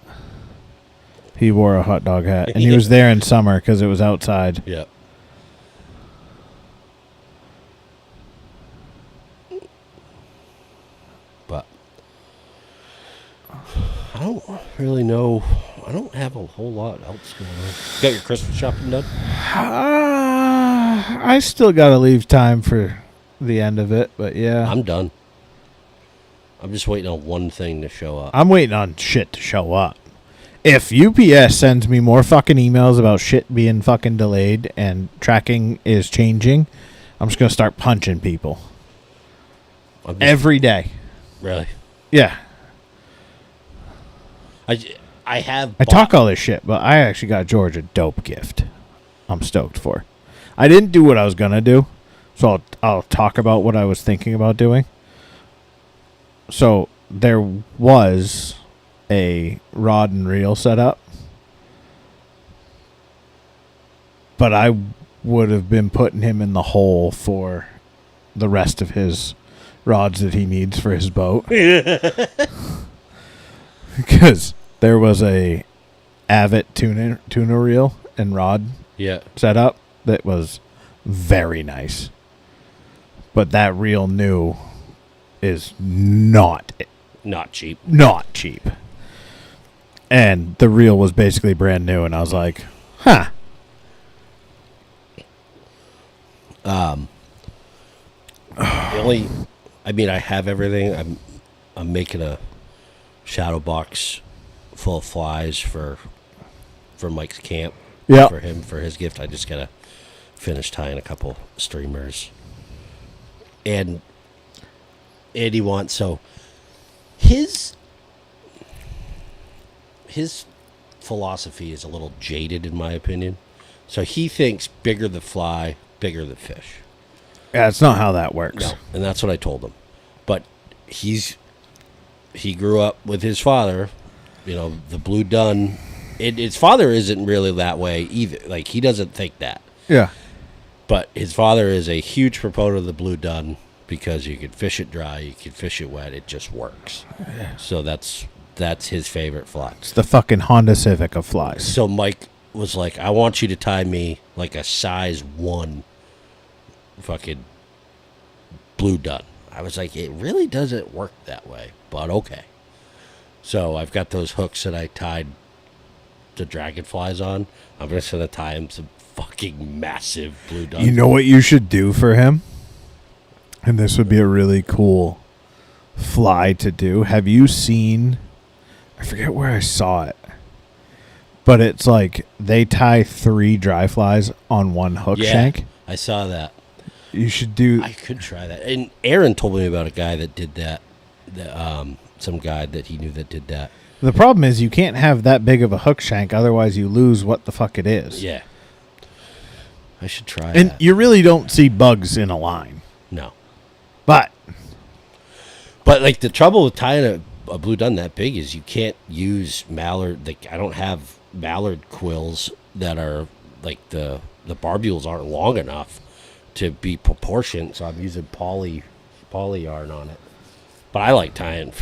He wore a hot dog hat, and he was there in summer because it was outside. Yeah. But I don't really know. I don't have a whole lot else going on. Got your Christmas shopping done? I still got to leave time for the end of it, but yeah. I'm done. I'm just waiting on one thing to show up. I'm waiting on shit to show up. If UPS sends me more fucking emails about shit being fucking delayed and tracking is changing, I'm just going to start punching people. Every day. Really? Yeah. I have. I talk all this shit, but I actually got George a dope gift. I'm stoked for. I didn't do what I was going to do, so I'll talk about what I was thinking about doing. So there was a rod and reel set up, but I would have been putting him in the hole for the rest of his rods that he needs for his boat. Because there was a Avit tuna reel and rod set up that was very nice. But that reel new is not cheap. Not cheap. And the reel was basically brand new, and I was like, huh. I have everything. I'm making a shadow box full of flies for Mike's camp. Yeah. For his gift. I just gotta finish tying a couple streamers. And he wants, so his philosophy is a little jaded in my opinion. So he thinks bigger the fly, bigger the fish. Yeah, it's not how that works. No, and that's what I told him. But he grew up with his father, the blue dun. His father isn't really that way either. Like, he doesn't think that. Yeah. But his father is a huge proponent of the blue dun because you can fish it dry, you can fish it wet, it just works. Yeah. So that's his favorite fly. It's the fucking Honda Civic of flies. So Mike was like, I want you to tie me like a size 1 fucking blue dun. I was like, it really doesn't work that way, but okay. So I've got those hooks that I tied the dragonflies on. I'm just going to tie him some fucking massive blue duns. You know what you should do for him? And this would be a really cool fly to do. Have you seen... I forget where I saw it. But it's like they tie 3 dry flies on one hook shank. I saw that. You should do... I could try that. And Aaron told me about a guy that did that. Some guy that he knew that did that. The problem is you can't have that big of a hook shank, otherwise you lose what the fuck it is. Yeah. I should try and that. You really don't see bugs in a line. No. But like the trouble with tying a blue dun that big is you can't use mallard. Like, I don't have mallard quills that are like the barbules aren't long enough to be proportioned, so I'm using poly yarn on it. But I like tying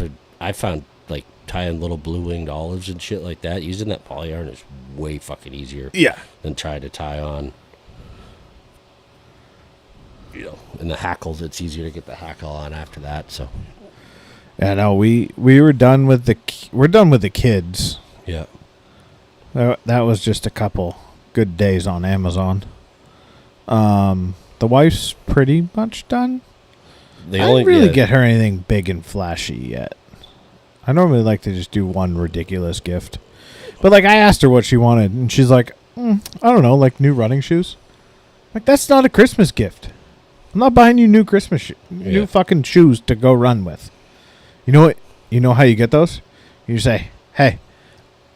I found like tying little blue winged olives and shit like that. Using that poly yarn is way fucking easier. Yeah. Than trying to tie on. In the hackles, it's easier to get the hackle on after that. So. Yeah, no, we were done with the kids. Yeah. That was just a couple good days on Amazon. The wife's pretty much done. I didn't really get her anything big and flashy yet. I normally like to just do one ridiculous gift. But, like, I asked her what she wanted, and she's like, I don't know, like new running shoes. Like, that's not a Christmas gift. I'm not buying you new new fucking shoes to go run with. You know what? You know how you get those? You say, hey,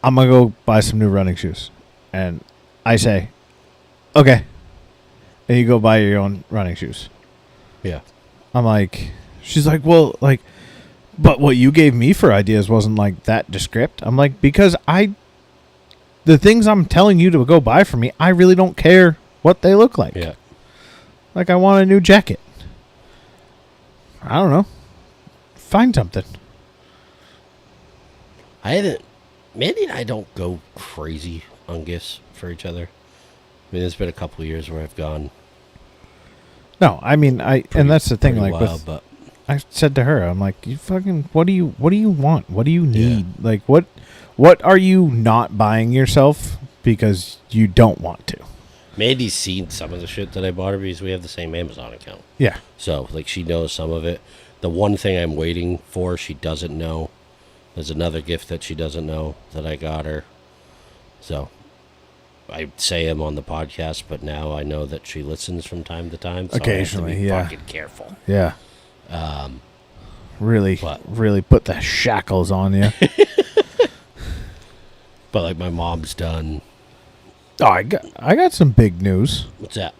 I'm going to go buy some new running shoes. And I say, okay. And you go buy your own running shoes. Yeah. I'm like, she's like, well, like, but what you gave me for ideas wasn't like that descript. I'm like, because the things I'm telling you to go buy for me, I really don't care what they look like. Yeah. Like, I want a new jacket. I don't know. Find something. Mandy and I don't go crazy on gifts for each other. I mean, there's been a couple of years where I've gone. No, I mean, and that's the thing. Like, wild, but I said to her, I'm like, you fucking, what do you want? What do you need? Yeah. Like, what are you not buying yourself because you don't want to? Mandy's seen some of the shit that I bought her because we have the same Amazon account. Yeah. So, like, she knows some of it. The one thing I'm waiting for, she doesn't know. There's another gift that she doesn't know that I got her. So, I say them on the podcast, but now I know that she listens from time to time. So occasionally, I have to be fucking careful. Yeah. Really put the shackles on you. But, like, my mom's done. Oh, I got some big news. What's that?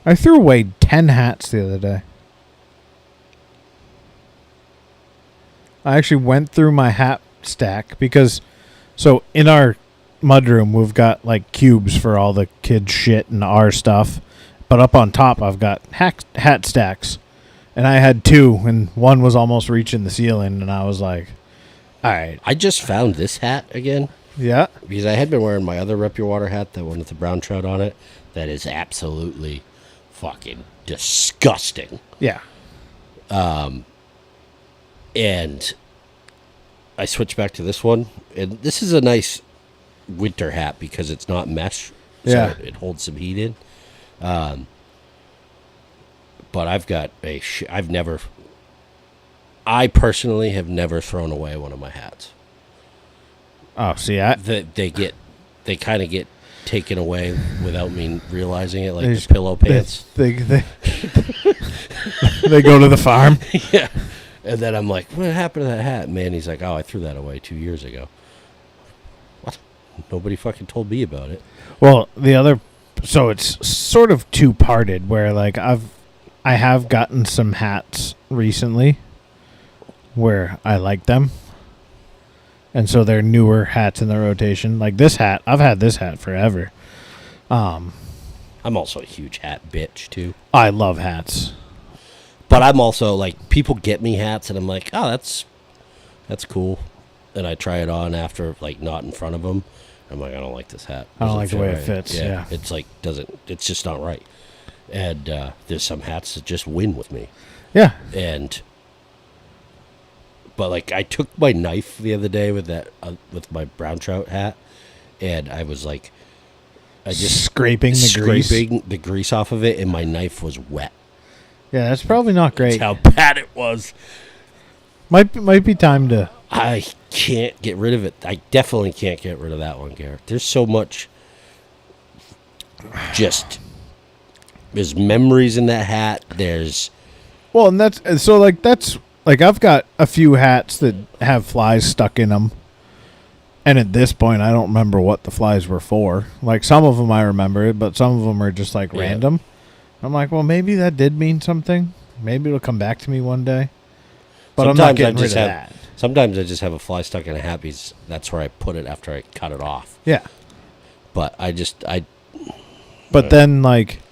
I threw away 10 hats the other day. I actually went through my hat stack because, so in our mudroom, we've got like cubes for all the kids' shit and our stuff. But up on top, I've got hat stacks. And I had two, and one was almost reaching the ceiling, and I was like, all right. I just found this hat again. Yeah. Because I had been wearing my other Rep Your Water hat, that one with the brown trout on it. That is absolutely fucking disgusting. Yeah. And I switched back to this one. And this is a nice winter hat because it's not mesh. So Yeah. it holds some heat in. But I've got I personally have never thrown away one of my hats. Oh, see, They kind of get taken away without me realizing it, like They the just- pillow pants. They they go to the farm. Yeah. And then I'm like, what happened to that hat, man? He's like, oh, I threw that away 2 years ago. What? Nobody fucking told me about it. Well, so it's sort of two-parted, where like I have gotten some hats recently where I like them. And so they're newer hats in the rotation. Like this hat, I've had this hat forever. I'm also a huge hat bitch, too. I love hats. But I'm also like, people get me hats, and I'm like, oh, that's cool. And I try it on after, like, not in front of them. I'm like, I don't like this hat. I don't Doesn't like the fit way it right. fits, yeah. It's like, it's just not right. And there's some hats that just win with me. Yeah. But like, I took my knife the other day with with my brown trout hat, and I was like, Scraping the grease off of it, and my knife was wet. Yeah, that's probably not great. That's how bad it was. Might be time to... I can't get rid of it. I definitely can't get rid of that one, Garrett. There's so much there's memories in that hat. Well, and that's like I've got a few hats that have flies stuck in them. And at this point, I don't remember what the flies were for. Like, some of them I remember, but some of them are just, like, random. I'm like, well, maybe that did mean something. Maybe it'll come back to me one day. But I'm not getting rid of that. Sometimes I just have a fly stuck in a hat because that's where I put it after I cut it off. Yeah. But But then, like...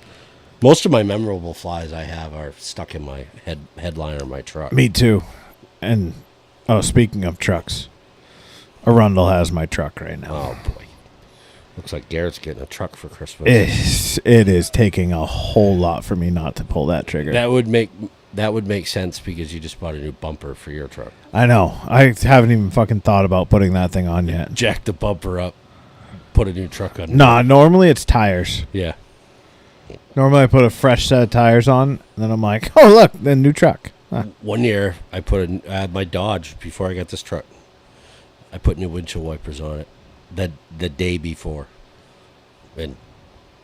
most of my memorable flies I have are stuck in my headliner of my truck. Me too. And, speaking of trucks... Arundel has my truck right now. Oh, boy. Looks like Garrett's getting a truck for Christmas. It is taking a whole lot for me not to pull that trigger. That would make sense because you just bought a new bumper for your truck. I know. I haven't even fucking thought about putting that thing on yet. Jack the bumper up. Put a new truck on. Nah, normally it's tires. Yeah. Normally I put a fresh set of tires on, and then I'm like, oh, look, the new truck. Huh. One year, I had my Dodge before I got this truck. I put new windshield wipers on it the day before, and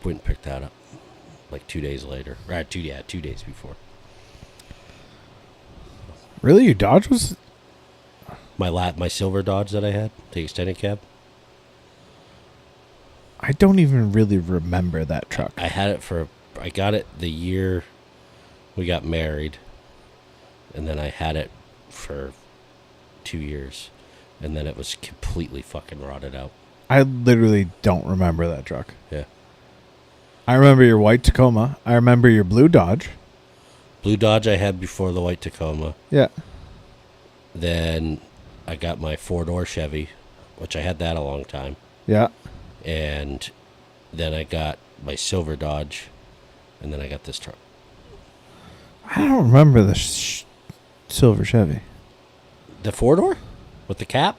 went and picked that up like 2 days later. Right, 2 days before. Really, your Dodge was My silver Dodge that I had, the extended cab. I don't even really remember that truck. I got it the year we got married, and then I had it for 2 years. And then it was completely fucking rotted out. I literally don't remember that truck. Yeah. I remember your white Tacoma. I remember your blue Dodge. Blue Dodge I had before the white Tacoma. Yeah. Then I got my four-door Chevy, which I had that a long time. Yeah. And then I got my silver Dodge, and then I got this truck. I don't remember the silver Chevy. The four-door? With the cap?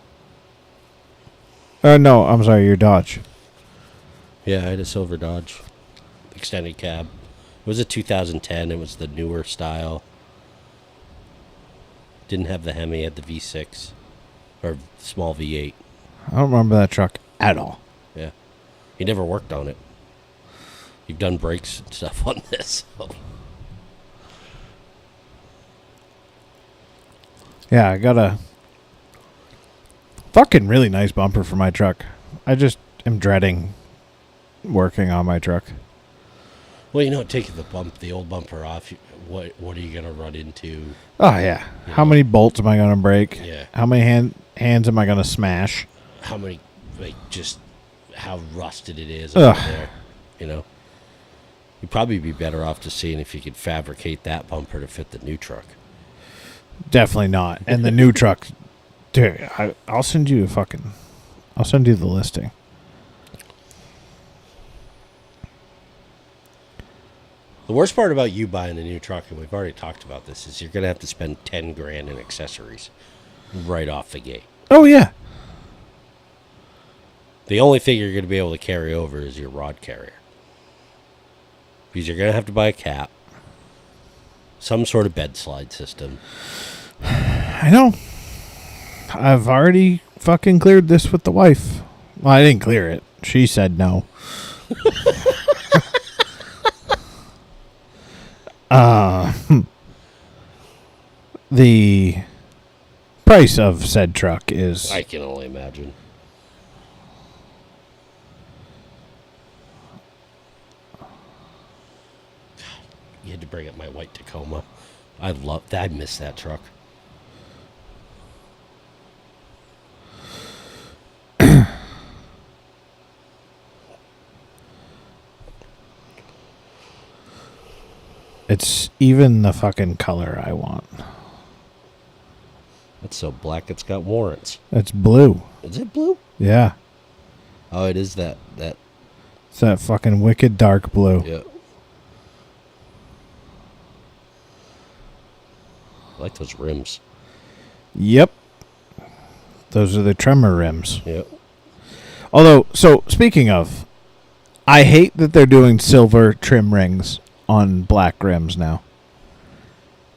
No, I'm sorry, your Dodge. Yeah, I had a silver Dodge. Extended cab. It was a 2010. It was the newer style. Didn't have the Hemi. Had the V6. Or small V8. I don't remember that truck at all. Yeah. He never worked on it. You've done brakes and stuff on this. So. Yeah, I got a fucking really nice bumper for my truck. I just am dreading working on my truck. Well, taking the old bumper off, what are you gonna run into? Oh yeah. How many bolts am I gonna break? Yeah. How many hands am I gonna smash? How many, just how rusted it is over there, You'd probably be better off just seeing if you could fabricate that bumper to fit the new truck. Definitely not. And the new truck, dude, I'll send you I'll send you the listing. The worst part about you buying a new truck, and we've already talked about this, is you're going to have to spend $10,000 in accessories right off the gate. Oh, yeah. The only thing you're going to be able to carry over is your rod carrier. Because you're going to have to buy a cap, some sort of bed slide system. I know. I've already fucking cleared this with the wife. Well, I didn't clear it. She said no. The price of said truck is... I can only imagine. You had to bring up my white Tacoma. I love that. I miss that truck. It's even the fucking color I want. It's so black it's got warrants. It's blue. Is it blue? Yeah. Oh, it is that. It's that fucking wicked dark blue. Yeah. I like those rims. Yep. Those are the Tremor rims. Yep. Although, so speaking of, I hate that they're doing silver trim rings on black rims now.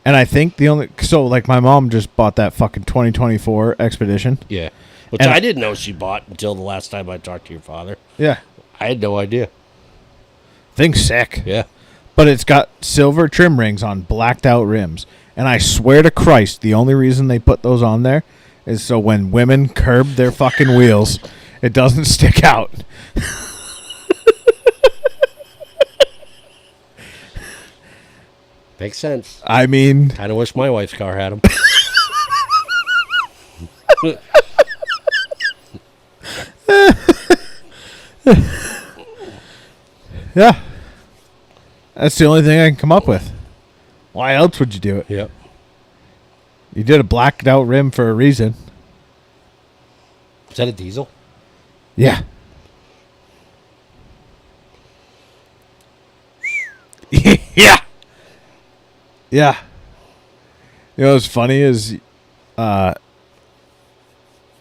And I think like my mom just bought that fucking 2024 Expedition. Yeah. Which And I didn't know she bought until the last time I talked to your father. Yeah. I had no idea. Thing's sick. Yeah. But it's got silver trim rings on blacked out rims. And I swear to Christ, the only reason they put those on there is so when women curb their fucking wheels, it doesn't stick out. Makes sense. I mean... Kind of wish my wife's car had them. Yeah. That's the only thing I can come up with. Why else would you do it? Yep. You did a blacked out rim for a reason. Is that a diesel? Yeah. Yeah. Yeah. You know what's funny is It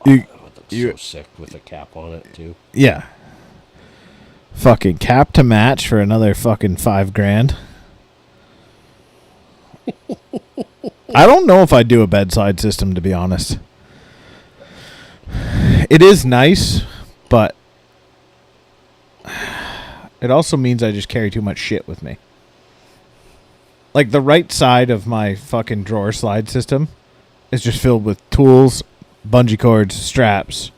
looks so sick with a cap on it too. Yeah. Fucking cap to match for another fucking $5,000. I don't know if I'd do a bedside system, to be honest. It is nice, but it also means I just carry too much shit with me. Like the right side of my fucking drawer slide system is just filled with tools, bungee cords, straps.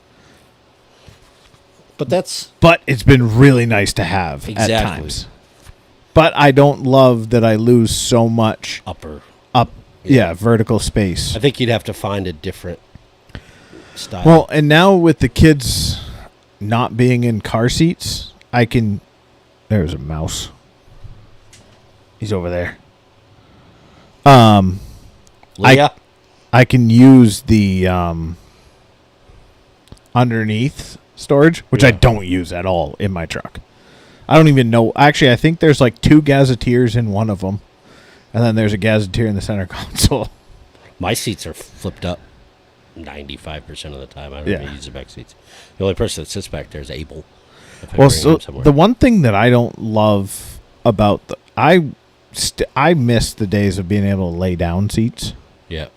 But it's been really nice to have at times. But I don't love that I lose so much vertical space. I think you'd have to find a different style. Well, and now with the kids not being in car seats, I can... There's a mouse. He's over there. Leah? I can use the underneath storage, which I don't use at all in my truck. I don't even know. Actually, I think there's like 2 gazetteers in one of them, and then there's a gazetteer in the center console. My seats are flipped up 95% of the time. I don't even use the back seats. The only person that sits back there is Abel. Well, so the one thing that I don't love about I miss the days of being able to lay down seats. Yeah.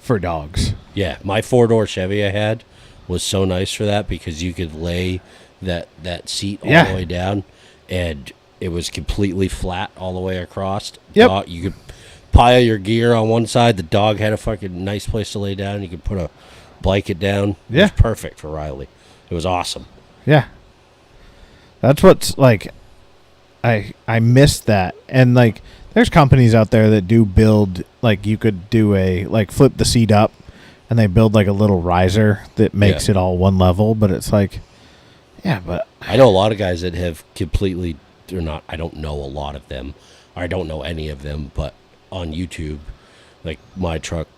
For dogs. Yeah, my 4-door Chevy I had was so nice for that because you could lay that seat all the way down, and it was completely flat all the way across. Yep. You could pile your gear on one side. The dog had a fucking nice place to lay down. You could put a blanket down. Yeah. It was perfect for Riley. It was awesome. Yeah. That's what's like... I missed that. And like there's companies out there that do build, like you could do flip the seat up and they build like a little riser that makes it all one level, but it's like, yeah, but I know a lot of guys that have completely they're not. I don't know a lot of them. Or I don't know any of them. But on YouTube, like my truck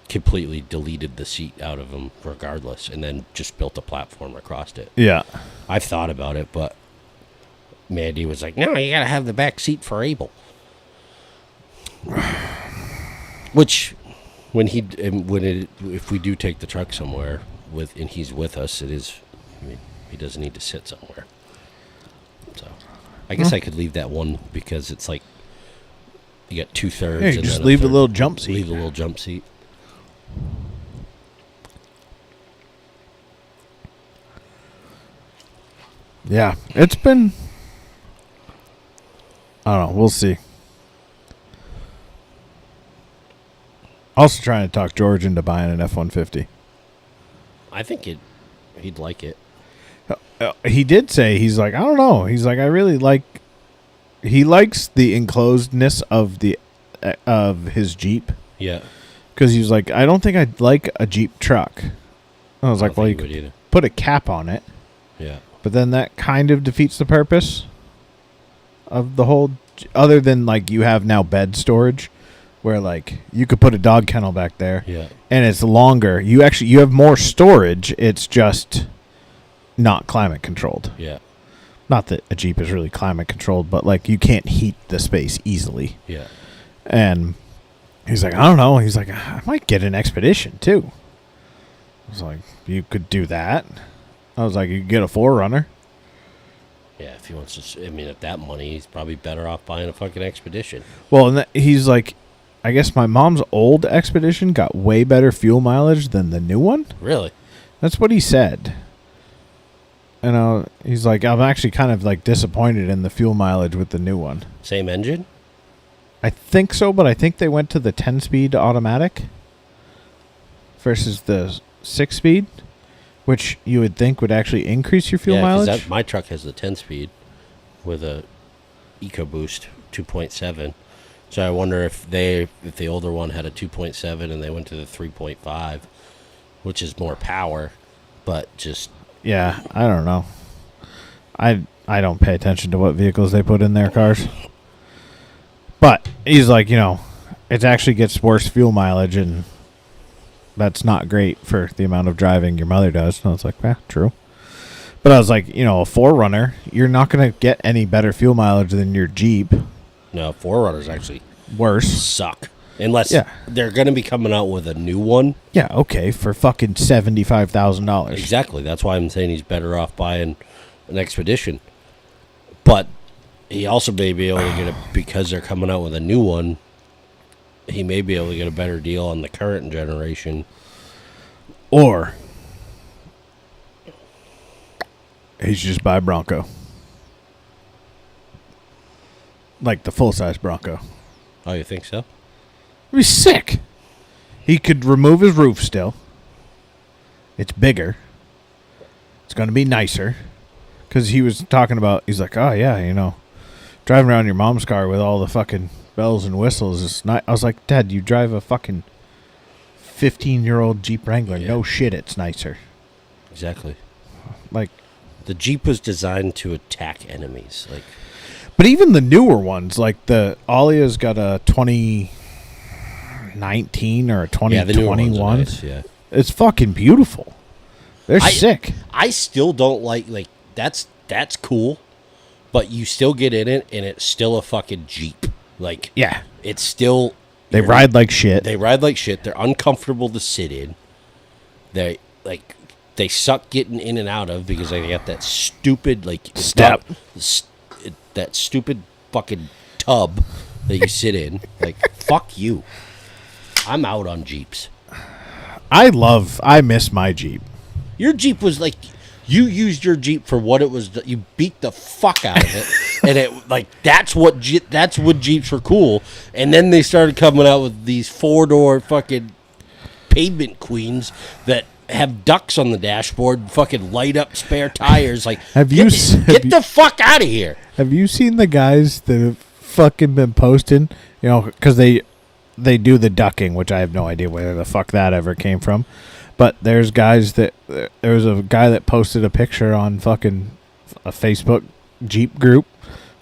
completely deleted the seat out of them regardless, and then just built a platform across it. Yeah. I've thought about it, but Mandy was like, "No, you gotta have the back seat for Abel." Which, if we do take the truck somewhere and he's with us, it is. I mean, he doesn't need to sit somewhere. So, I guess I could leave that one because it's like you got 2/3. Yeah, you and just then a leave the third. little jump seat. Leave the little jump seat. Yeah, it's been. I don't know. We'll see. Also trying to talk George into buying an F-150. I think he'd like it. He did say, he's like, I don't know. He's like, I really like. He likes the enclosedness of his Jeep. Yeah. Because he was like, I don't think I'd like a Jeep truck. I was like, well, you could put a cap on it. Yeah. But then that kind of defeats the purpose of the whole, other than like you have now bed storage where like you could put a dog kennel back there. Yeah. And it's longer. You have more storage. It's just not climate controlled. Yeah. Not that a Jeep is really climate controlled, but like you can't heat the space easily. Yeah. And he's like, I don't know. He's like, I might get an Expedition too. I was like, you could do that. I was like, you could get a 4Runner. Yeah, if he wants to, I mean, at that money, he's probably better off buying a fucking Expedition. Well, and he's like, I guess my mom's old Expedition got way better fuel mileage than the new one. Really? That's what he said. And he's like, I'm actually kind of like disappointed in the fuel mileage with the new one. Same engine? I think so, but I think they went to the 10-speed automatic versus the 6-speed, which you would think would actually increase your fuel mileage. My truck has the 10-speed with a EcoBoost 2.7. So I wonder if the older one had a 2.7 and they went to the 3.5, which is more power, but just... Yeah, I don't know. I don't pay attention to what vehicles they put in their cars. But he's like, it actually gets worse fuel mileage, and that's not great for the amount of driving your mother does. And I was like, true. But I was like, a 4Runner, you're not going to get any better fuel mileage than your Jeep. No, 4Runners actually worse. Suck. Unless they're going to be coming out with a new one. Yeah, okay, for fucking $75,000. Exactly. That's why I'm saying he's better off buying an Expedition. But he also may be able to get because they're coming out with a new one, he may be able to get a better deal on the current generation. Or he should just buy a Bronco. Like the full-size Bronco. Oh, you think so? It'd be sick. He could remove his roof still. It's bigger. It's going to be nicer. Because he was talking about, he's like, oh, yeah, driving around your mom's car with all the fucking bells and whistles is not. I was like, Dad, you drive a fucking 15-year-old Jeep Wrangler. Yeah. No shit, it's nicer. Exactly. Like, the Jeep was designed to attack enemies. Like, but even the newer ones, like the Alia's got a 2019 or a 2021. Nice, yeah. It's fucking beautiful. They're sick. I still don't like that's cool, but you still get in it and it's still a fucking Jeep. Like, yeah, it's still they ride like shit. They ride like shit. They're uncomfortable to sit in. They suck getting in and out of because they got that stupid step. That stupid fucking tub that you sit in. Like, fuck you. I'm out on Jeeps. I miss my Jeep. Your Jeep was like, you used your Jeep for what it was. You beat the fuck out of it. And it that's what Jeeps were cool. And then they started coming out with these 4-door fucking pavement queens that have ducks on the dashboard and fucking light up spare tires. Like, get the fuck out of here. Have you seen the guys that have fucking been posting? Because they do the ducking, which I have no idea where the fuck that ever came from. But there's guys there was a guy that posted a picture on fucking a Facebook Jeep group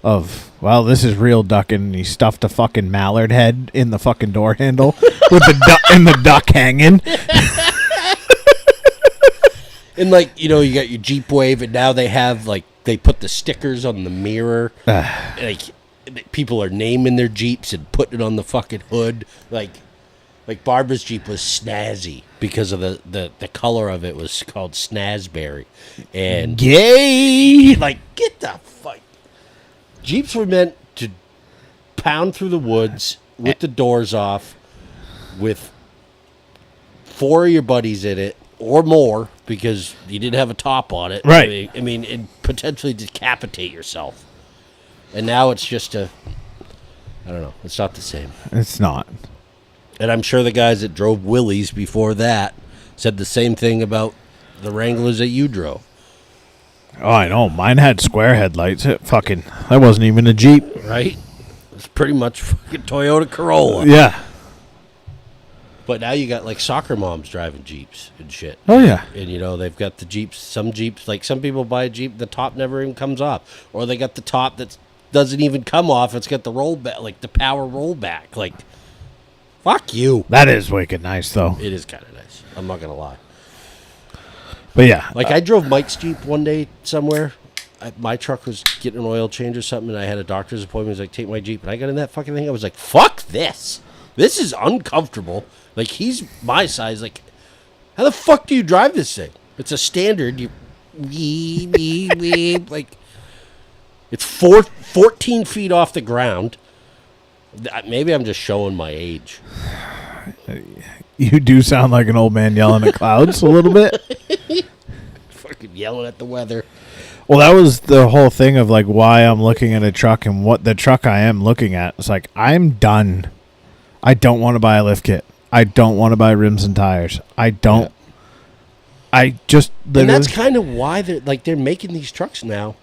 well, this is real ducking, and he stuffed a fucking mallard head in the fucking door handle with the duck hanging. And like, you know, you got your Jeep Wave, and now they have like they put the stickers on the mirror. Like people are naming their Jeeps and putting it on the fucking hood. Like Barbara's Jeep was snazzy because of the color of it was called Snazberry. And gay. like, get the fuck. Jeeps were meant to pound through the woods with the doors off, with 4 of your buddies in it or more, because you didn't have a top on it. Right. I mean, and potentially decapitate yourself. And now it's just I don't know. It's not the same. It's not. And I'm sure the guys that drove Willys before that said the same thing about the Wranglers that you drove. Oh, I know. Mine had square headlights. That wasn't even a Jeep. Right? It's pretty much fucking Toyota Corolla. Yeah. But now you got like soccer moms driving Jeeps and shit. Oh, yeah. And you know, they've got the Jeeps, some Jeeps, like some people buy a Jeep, the top never even comes off. Or they got the top that doesn't even come off. It's got the rollback, like the power rollback. Like, fuck you. That is wicked nice, though. It is kind of nice. I'm not going to lie. But yeah. Like, I drove Mike's Jeep one day somewhere. My truck was getting an oil change or something, and I had a doctor's appointment. He was like, take my Jeep. And I got in that fucking thing. I was like, fuck this. This is uncomfortable. Like, he's my size. Like, how the fuck do you drive this thing? It's a standard. You like, it's 14 feet off the ground. Maybe I'm just showing my age. You do sound like an old man yelling at clouds a little bit. Fucking yelling at the weather. Well, that was the whole thing of like why I'm looking at a truck and what the truck I am looking at. It's like, I'm done. I don't want to buy a lift kit. I don't want to buy rims and tires. I don't. Yeah. I just. And that's kind of why they're making these trucks now,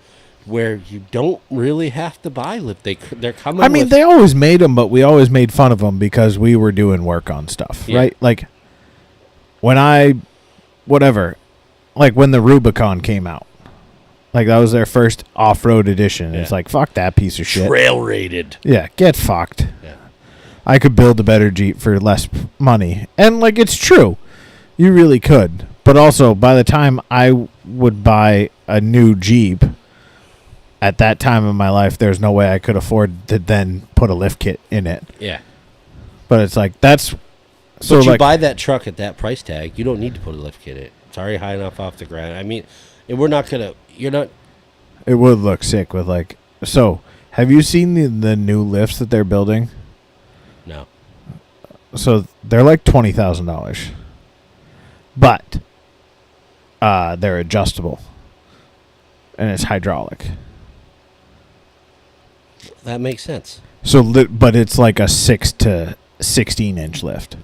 where you don't really have to buy lift. They're coming. I mean, they always made them, but we always made fun of them because we were doing work on stuff, right? Like when when the Rubicon came out, like that was their first off-road edition. Yeah. It's like, fuck that piece of shit. Trail rated. Yeah, get fucked. Yeah. I could build a better Jeep for less money, and like it's true, you really could. But also, by the time I would buy a new Jeep. At that time in my life, there's no way I could afford to then put a lift kit in it. Yeah. But it's like, that's... So you buy that truck at that price tag, you don't need to put a lift kit in it. It's already high enough off the ground. I mean, and we're not going to... You're not... It would look sick with like... So, have you seen the new lifts that they're building? No. So, they're like $20,000. But, they're adjustable. And it's hydraulic. That makes sense. So, but it's like a 6 to 16 inch lift.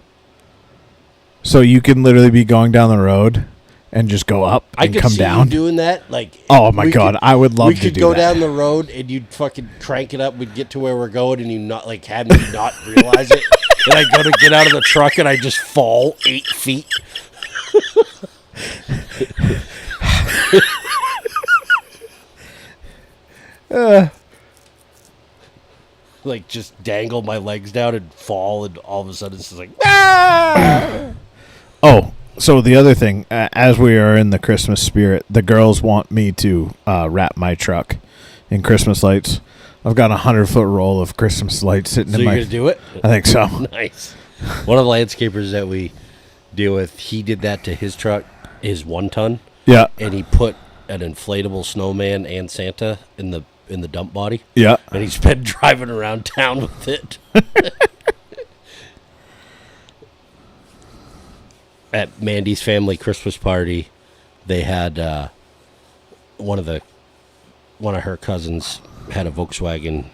So you can literally be going down the road and just go up and come down. I could see you doing that. Like, oh my god, I would love to do that. We could go down the road and you'd fucking crank it up. We'd get to where we're going and you not like have me not realize it. And I go to get out of the truck and I just fall 8 feet. Like just dangle my legs down and fall, and all of a sudden it's just like ah! Oh, so the other thing, as we are in the Christmas spirit, the girls want me to wrap my truck in Christmas lights. I've got a 100-foot roll of Christmas lights sitting in my... So you're gonna do it? I think so. Nice. One of the landscapers that we deal with, he did that to his truck, his 1-ton. Yeah. And he put an inflatable snowman and Santa in the dump body. Yeah. And he's been driving around town with it. At Mandy's family Christmas party, they had one of her cousins had a Volkswagen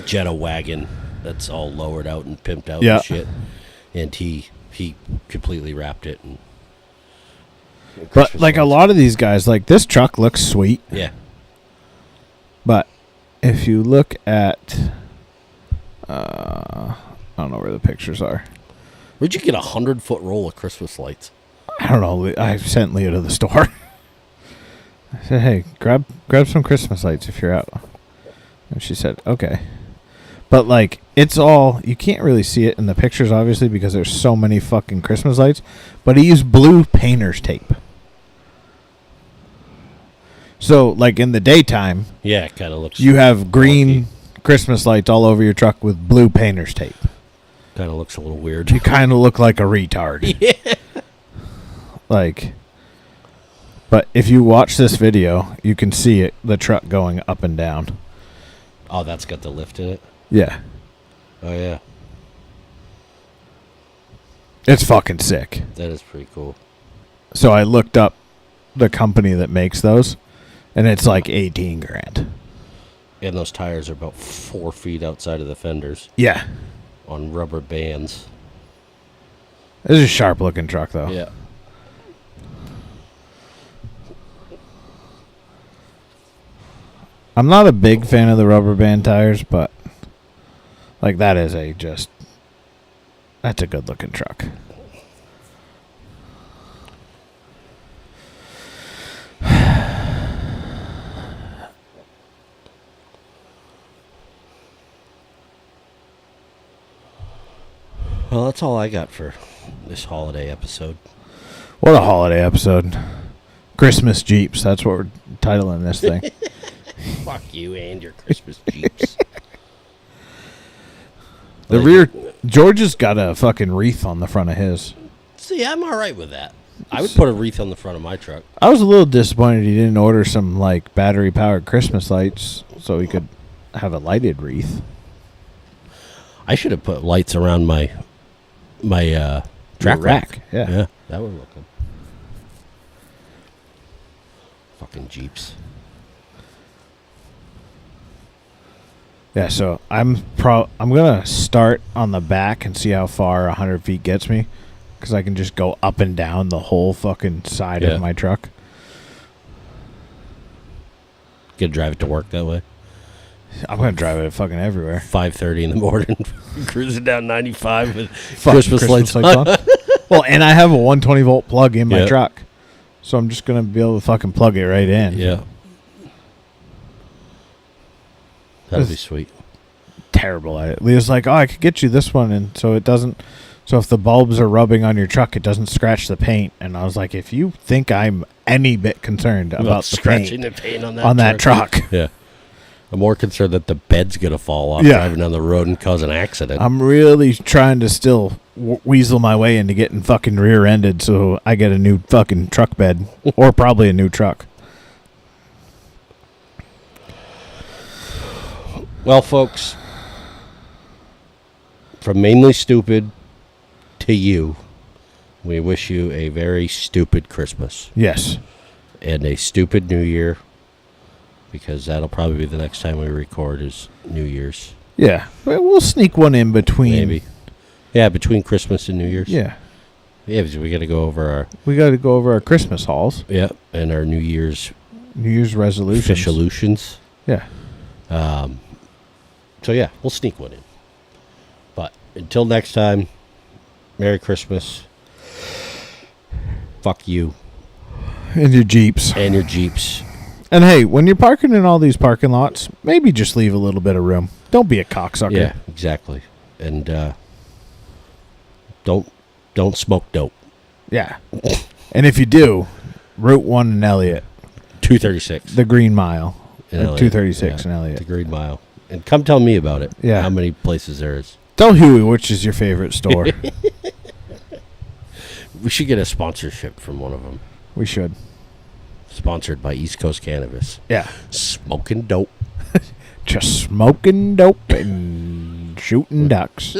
Jetta wagon that's all lowered out and pimped out and shit. And he completely wrapped it. But like a lot of these guys, like this truck looks sweet. Yeah. But if you look at, I don't know where the pictures are. Where'd you get a 100-foot roll of Christmas lights? I don't know. I sent Leah to the store. I said, hey, grab some Christmas lights if you're out. And she said, okay. But, like, it's all, you can't really see it in the pictures, obviously, because there's so many fucking Christmas lights. But he used blue painter's tape. So, like, in the daytime, Yeah, it kind of looks. you have green Christmas lights all over your truck with blue painter's tape. Kind of looks a little weird. You kind of look like a retard. Yeah. Like, but if you watch this video, you can see it, the truck going up and down. Oh, that's got the lift in it? Yeah. Oh, yeah. It's fucking sick. That is pretty cool. So I looked up the company that makes those, and it's like 18 grand. And those tires are about 4 feet outside of the fenders Yeah. on rubber bands. This is a sharp looking truck, though. Yeah. I'm not a big fan of the rubber band tires, but like that is that's a good looking truck. Well, that's all I got for this holiday episode. What a holiday episode. Christmas Jeeps. That's what we're titling this thing. Fuck you and your Christmas Jeeps. The rear, George has got a fucking wreath on the front of his. See, I'm all right with that. I would put a wreath on the front of my truck. I was a little disappointed he didn't order some like battery powered Christmas lights so he could have a lighted wreath. I should have put lights around my track rack. Yeah. That would look good. Fucking Jeeps. Yeah, so I'm gonna start on the back and see how far 100 feet gets me, because I can just go up and down the whole fucking side of my truck. Gonna drive it to work that way. I'm gonna drive it fucking everywhere. 5:30 in the morning, cruising down 95 with Fucking Christmas lights on. Well, and I have a 120 volt plug in my truck, so I'm just gonna be able to fucking plug it right in. Yeah, that'd be sweet. Terrible at it. Leah's like, "Oh, I could get you this one," and so it doesn't. So if the bulbs are rubbing on your truck, it doesn't scratch the paint. And I was like, if you think I'm any bit concerned about the scratching paint the paint on that truck, yeah, I'm more concerned that the bed's gonna fall off driving down the road and cause an accident. I'm really trying to still weasel my way into getting fucking rear-ended so I get a new fucking truck bed or probably a new truck. Well, folks, from Mainly Stoopid to you, we wish you a very stupid Christmas. Yes. And a stupid New Year, because that'll probably be the next time we record is New Year's. Yeah. We'll sneak one in between. Maybe. Yeah, between Christmas and New Year's. Yeah. Yeah, because we got to go over our Christmas hauls. Yeah, and our New Year's resolutions. Yeah. So, yeah, we'll sneak one in. But until next time, Merry Christmas. Fuck you. And your Jeeps. And hey, when you're parking in all these parking lots, maybe just leave a little bit of room. Don't be a cocksucker. Yeah, exactly. And don't smoke dope. Yeah. And if you do, Route 1 in Elliott. 236. The Green Mile. 236 in Elliott. The Green Mile. And come tell me about it. Yeah. How many places there is. Tell Huey which is your favorite store. We should get a sponsorship from one of them. We should. Sponsored by East Coast Cannabis. Yeah. Smoking dope. Just smoking dope and shooting ducks.